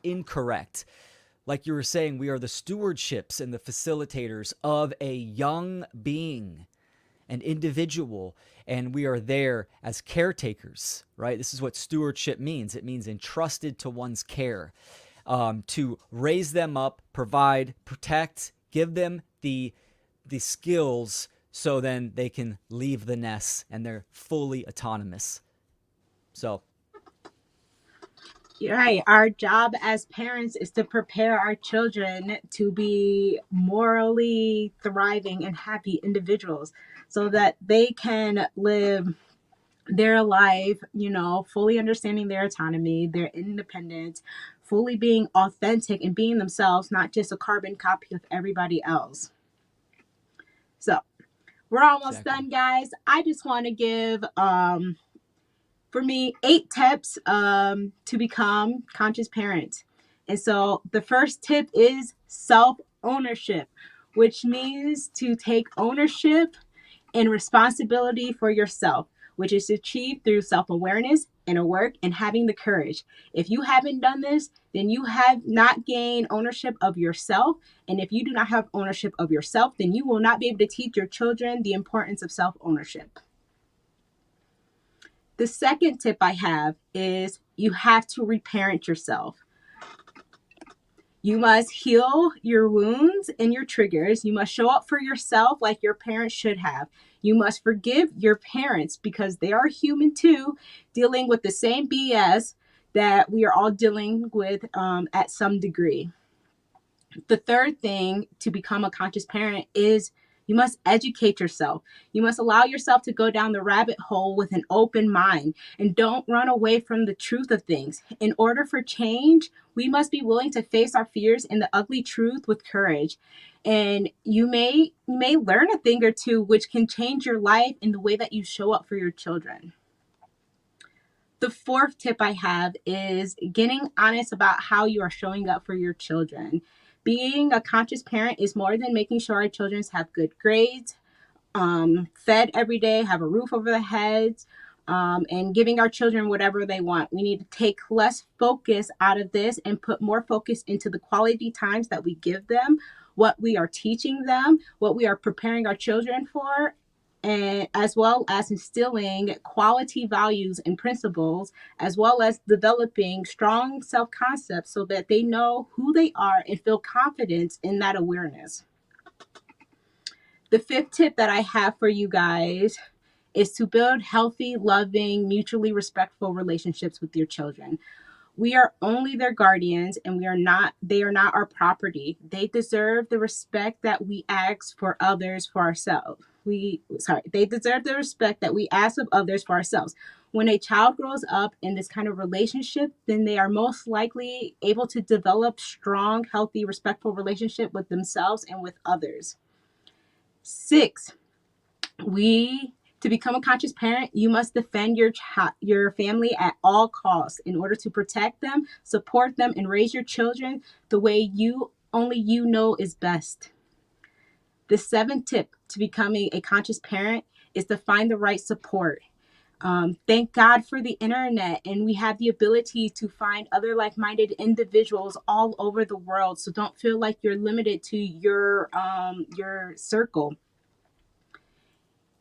incorrect. Like you were saying, we are the stewardships and the facilitators of a young being, an individual, and we are there as caretakers, right? This is what stewardship means. It means entrusted to one's care, to raise them up, provide, protect, give them the skills so then they can leave the nest and they're fully autonomous. So, Right. Our job as parents is to prepare our children to be morally thriving and happy individuals so that they can live their life, fully understanding their autonomy, their independence, fully being authentic and being themselves, not just a carbon copy of everybody else. So, we're almost exactly. done, guys. I just want to give for me 8 tips to become conscious parents. And so the first tip is self-ownership, which means to take ownership and responsibility for yourself, which is achieved through self-awareness, inner work, and having the courage. If you haven't done this, then you have not gained ownership of yourself. And if you do not have ownership of yourself, then you will not be able to teach your children the importance of self-ownership. The second tip I have is you have to reparent yourself. You must heal your wounds and your triggers. You must show up for yourself like your parents should have. You must forgive your parents because they are human too, dealing with the same BS that we are all dealing with at some degree. The third thing to become a conscious parent is you must educate yourself. You must allow yourself to go down the rabbit hole with an open mind and don't run away from the truth of things. In order for change, we must be willing to face our fears and the ugly truth with courage. And you may learn a thing or two which can change your life in the way that you show up for your children. The fourth tip I have is getting honest about how you are showing up for your children. Being a conscious parent is more than making sure our children have good grades, fed every day, have a roof over their heads, and giving our children whatever they want. We need to take less focus out of this and put more focus into the quality times that we give them, what we are teaching them, what we are preparing our children for, and as well as instilling quality values and principles, as well as developing strong self-concepts so that they know who they are and feel confidence in that awareness. The fifth tip that I have for you guys is to build healthy, loving, mutually respectful relationships with your children. We are only their guardians and they are not our property. They deserve the respect that we ask for others for ourselves. They deserve the respect that we ask of others for ourselves. When a child grows up in this kind of relationship, then they are most likely able to develop strong, healthy, respectful relationship with themselves and with others. 6, to become a conscious parent, you must defend your family at all costs in order to protect them, support them, and raise your children the way only you know is best. The 7th tip to becoming a conscious parent is to find the right support. Thank God for the internet, and we have the ability to find other like-minded individuals all over the world. So don't feel like you're limited to your circle.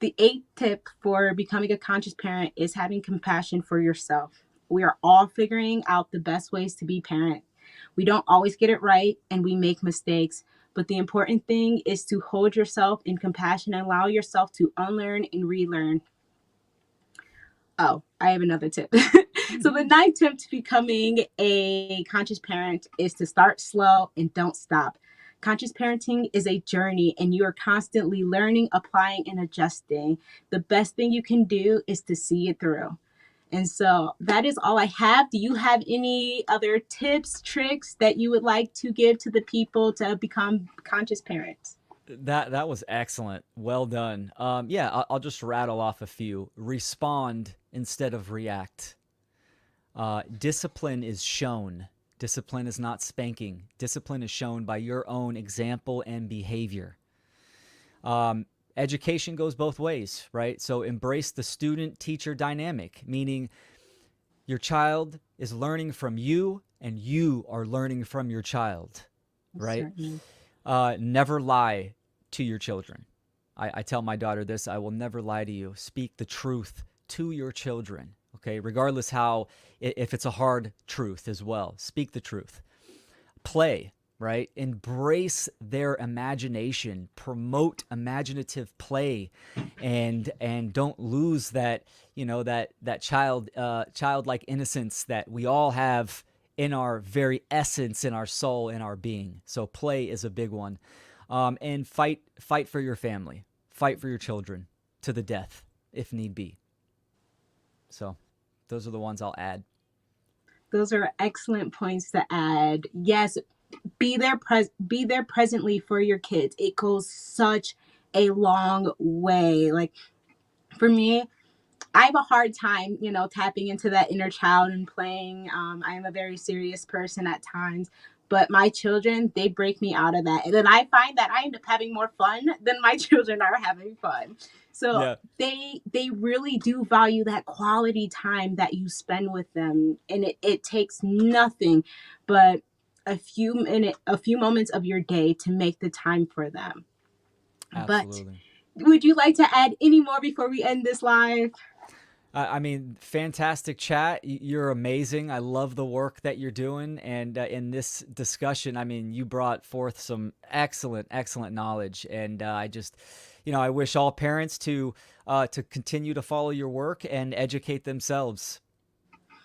The 8th tip for becoming a conscious parent is having compassion for yourself. We are all figuring out the best ways to be parent. We don't always get it right and we make mistakes, but the important thing is to hold yourself in compassion and allow yourself to unlearn and relearn. Oh, I have another tip. So the 9th tip to becoming a conscious parent is to start slow and don't stop. Conscious parenting is a journey and you are constantly learning, applying, and adjusting. The best thing you can do is to see it through. And so that is all I have. Do you have any other tips, tricks that you would like to give to the people to become conscious parents? That was excellent. Well done. Yeah, I'll just rattle off a few. Respond instead of react. Discipline is shown. Discipline is not spanking. Discipline is shown by your own example and behavior. Education goes both ways, right? So embrace the student-teacher dynamic, meaning your child is learning from you and you are learning from your child, right? Certainly. Never lie to your children. I tell my daughter this: I will never lie to you. Speak the truth to your children, okay? Regardless how, if it's a hard truth as well, speak the truth. Play, right? Embrace their imagination, promote imaginative play, and don't lose that, that childlike innocence that we all have in our very essence, in our soul, in our being. So play is a big one. And fight for your family, fight for your children to the death if need be. So those are the ones I'll add. Those are excellent points to add. Yes, be there presently for your kids. It goes such a long way. Like for me, I have a hard time, tapping into that inner child and playing. I am a very serious person at times, but my children, they break me out of that. And then I find that I end up having more fun than my children are having fun. So Yeah, they really do value that quality time that you spend with them. And it takes nothing but a few moments of your day to make the time for them. But absolutely. would you like to add any more before we end this live? I mean, fantastic chat. You're amazing. I love the work that you're doing. And in this discussion, I mean, you brought forth some excellent, excellent knowledge. And I just, I wish all parents to continue to follow your work and educate themselves.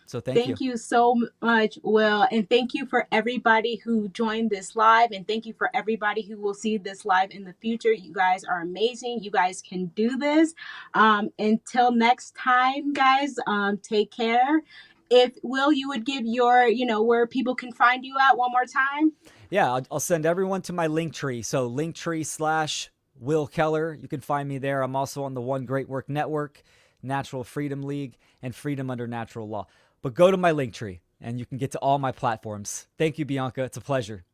So thank you. Thank you so much, Will. And thank you for everybody who joined this live. And thank you for everybody who will see this live in the future. You guys are amazing. You guys can do this. Until next time, guys, take care. If Will, you would give your, where people can find you at one more time. Yeah, I'll send everyone to my link tree. So linktree/Will Keller. You can find me there. I'm also on the One Great Work Network, Natural Freedom League, and Freedom Under Natural Law. But go to my link tree and you can get to all my platforms. Thank you, Byanca. It's a pleasure.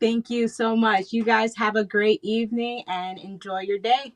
Thank you so much. You guys have a great evening and enjoy your day.